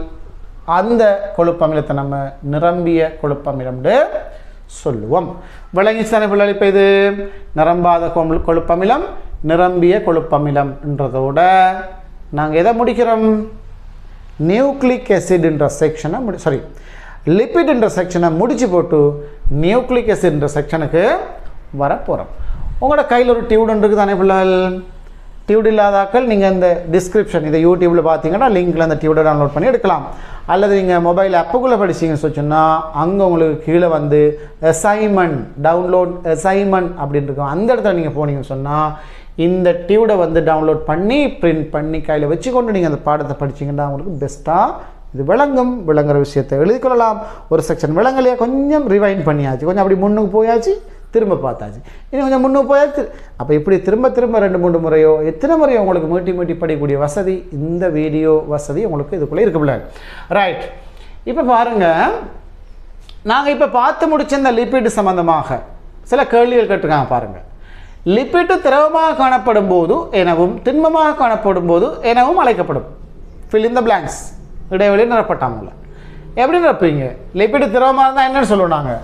அந்த கொழுப்பு அமிலத்தை நம்ம நிரம்பிய கொழுப்பு அமிலம்னு சொல்லுவோம். விளங்கிச்சான பிள்ளை, இப்போ இது நிரம்பாத கொழுப்பு அமிலம், நிரம்பிய கொழுப்பு அமிலம் என்றதோட நாங்கள் எதை முடிக்கிறோம், நியூக்ளிக் ஆசிட் என்ற செக்ஷனை லிப்பிட் என்ற செக்ஷனை முடிச்சு போட்டு நியூக்ளிக் ஆசிட் என்ற செக்ஷனுக்கு வரப்போகிறோம். உங்களோட கையில் ஒரு டியூட் இருக்குது தானே பிள்ளைகள், டியூட் இல்லாதாக்கள் நீங்கள் இந்த டிஸ்கிரிப்ஷன் இதை யூடியூப்பில் பார்த்தீங்கன்னா லிங்க்கில் அந்த டியூடை டவுன்லோட் பண்ணி எடுக்கலாம். அல்லது நீங்கள் மொபைல் ஆப்புக்குள்ளே படிச்சிங்கன்னு சொன்னால் அங்கே உங்களுக்கு கீழே வந்து அசைன்மெண்ட் டவுன்லோட் அசைன்மெண்ட் அப்படின்னு இருக்கும். அந்த இடத்துல நீங்கள் போனீங்கன்னு சொன்னால் இந்த டியூடை வந்து டவுன்லோட் பண்ணி பிரிண்ட் பண்ணி கையில் வச்சுக்கொண்டு நீங்கள் அந்த பாடத்தை படிச்சிங்கன்னா உங்களுக்கு பெஸ்ட்டாக இது விளங்குற விஷயத்தை எழுதிக்கொள்ளலாம். ஒரு செக்ஷன் விளங்கலையே கொஞ்சம் ரிவைண்ட் பண்ணியாச்சு, கொஞ்சம் அப்படி முன்னுக்கு போயாச்சு, திரும்ப பார்த்தாச்சு, இன்னும் கொஞ்சம் முன்னுக்கு போயாச்சு. அப்போ இப்படி திரும்ப 2-3 முறையோ எத்தனை முறையோ உங்களுக்கு மீட்டி படிக்கக்கூடிய வசதி இந்த வீடியோ வசதி உங்களுக்கு இதுக்குள்ளே இருக்குல்ல. ரைட், இப்போ பாருங்கள், நாங்கள் இப்போ பார்த்து முடிச்ச இந்த லிப்பிட் சம்பந்தமாக சில கேள்விகள் கேட்டிருக்காங்க பாருங்கள். லிப்பிட்டு திரவமாக காணப்படும் போது எனவும் திண்மமாக காணப்படும் போது எனவும் அழைக்கப்படும். ஃபில் இன் த பிளாங்க்ஸ், இடைவெளி நிரப்பட்டாங்கல்ல. எப்படி நிரப்புவீங்க? லிப்பிடு திரவமாக இருந்தால் என்னன்னு சொல்லுவோம் நாங்கள்?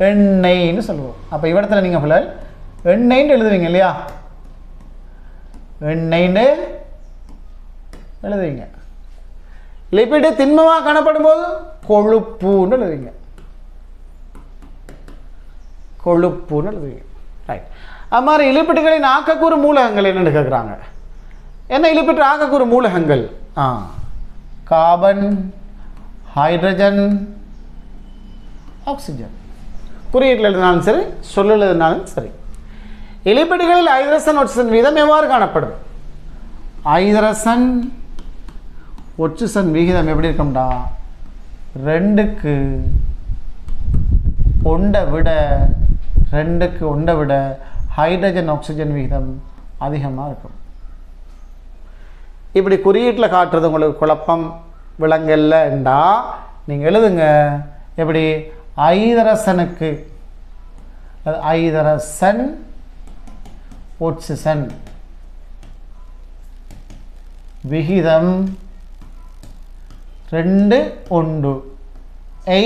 எண்ணெய்ன்னு சொல்லுவோம். அப்போ இவ்விடத்தில் நீங்கள் பிள்ளை எண்ணெய்ன்னு எழுதுவீங்க இல்லையா? எண்ணெய்ன்னு எழுதுவீங்க. லிப்பிடு திண்மமாக காணப்படும் போது கொழுப்புன்னு எழுதுவீங்க. கொழுப்புன்னு எழுதுவீங்க. ரைட். அது மாதிரி இலிப்பிட்டுகளின் ஆக்கக்கூறு மூலகங்கள் என்னென்னு கேட்குறாங்க. என்ன இலிப்பிட்டு ஆக்கக்கூறு மூலகங்கள்? Carbon, hydrogen, oxygen. குறியீட்டில் எழுதினாலும் சரி, சொல்ல எழுதினாலும் சரி. இலிப்பிட்டுகளில் ஐதரசன் ஒட்சிஜன் வீதம் எவ்வாறு காணப்படும்? ஐதரசன் ஒட்சிஜன் விகிதம் எப்படி இருக்கும்டா? 2க்கு 1 விட ஹைட்ரஜன் ஆக்சிஜன் விகிதம் அதிகமாக இருக்கும். இப்படி குறியீட்டில் காட்டுறது உங்களுக்கு குழப்பம் விளங்கல்ல என்றா நீங்கள் எழுதுங்க. எப்படி? ஐதரசனுக்கு ஐதரசன் ஒட்சிஜன் விகிதம் 2:1 ஐ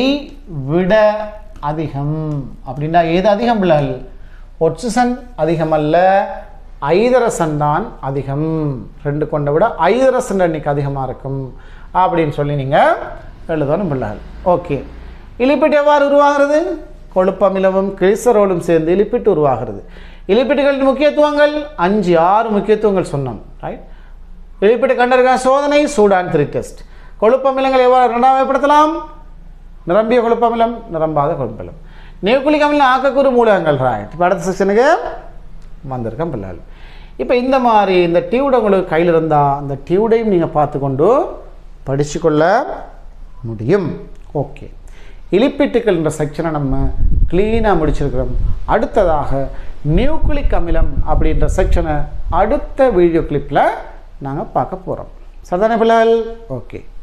விட அதிகம். அப்படின்னா ஏது அதிகம் பிள்ளைகள்? ஒட்சிஜன் அதிகம் அல்ல, ஐதரசன் தான் அதிகம். 2 கொண்ட விட ஐதரசன் எண்ணிக்கை அதிகமாக இருக்கும் அப்படின்னு சொல்லி நீங்கள் எழுதணும் பிள்ளைகள். ஓகே. இலிப்பிட் எவ்வாறு உருவாகிறது? கொழுப்பமிலமும் கிளிசரோலும் சேர்ந்து இலிப்பிட் உருவாகிறது. இலிப்பிட்டுகளின் முக்கியத்துவங்கள் 5-6 முக்கியத்துவங்கள் சொன்னோம். ரைட். இலிப்பிட்டு கண்டறிய சோதனை சூடான் 3 டெஸ்ட். கொழுப்பமிலங்கள் எவ்வாறு இரண்டாவதுப்படுத்தலாம்? நிரம்பிய கொழுப்பமிலம், நிரம்பாத கொழுப்பமிலம். நியூக்ளிக் அமிலம் ஆக்கக்கூறு மூலகங்கள். ரைட். இப்போ அடுத்த செக்ஷனுக்கு வந்திருக்கேன் பிள்ளைகள். இப்போ இந்த மாதிரி இந்த டியூடை உங்களுக்கு கையில் இருந்தால் அந்த டியூடையும் நீங்கள் பார்த்து கொண்டு படித்து கொள்ள முடியும். ஓகே. இலிப்பிட்டுகள் என்ற செக்ஷனை நம்ம க்ளீனாக முடிச்சிருக்கிறோம். அடுத்ததாக நியூக்ளிக் அமிலம் அப்படின்ற செக்ஷனை அடுத்த வீடியோ கிளிப்பில் நாங்கள் பார்க்க போகிறோம். சரிதானே பிள்ளைகள்? ஓகே.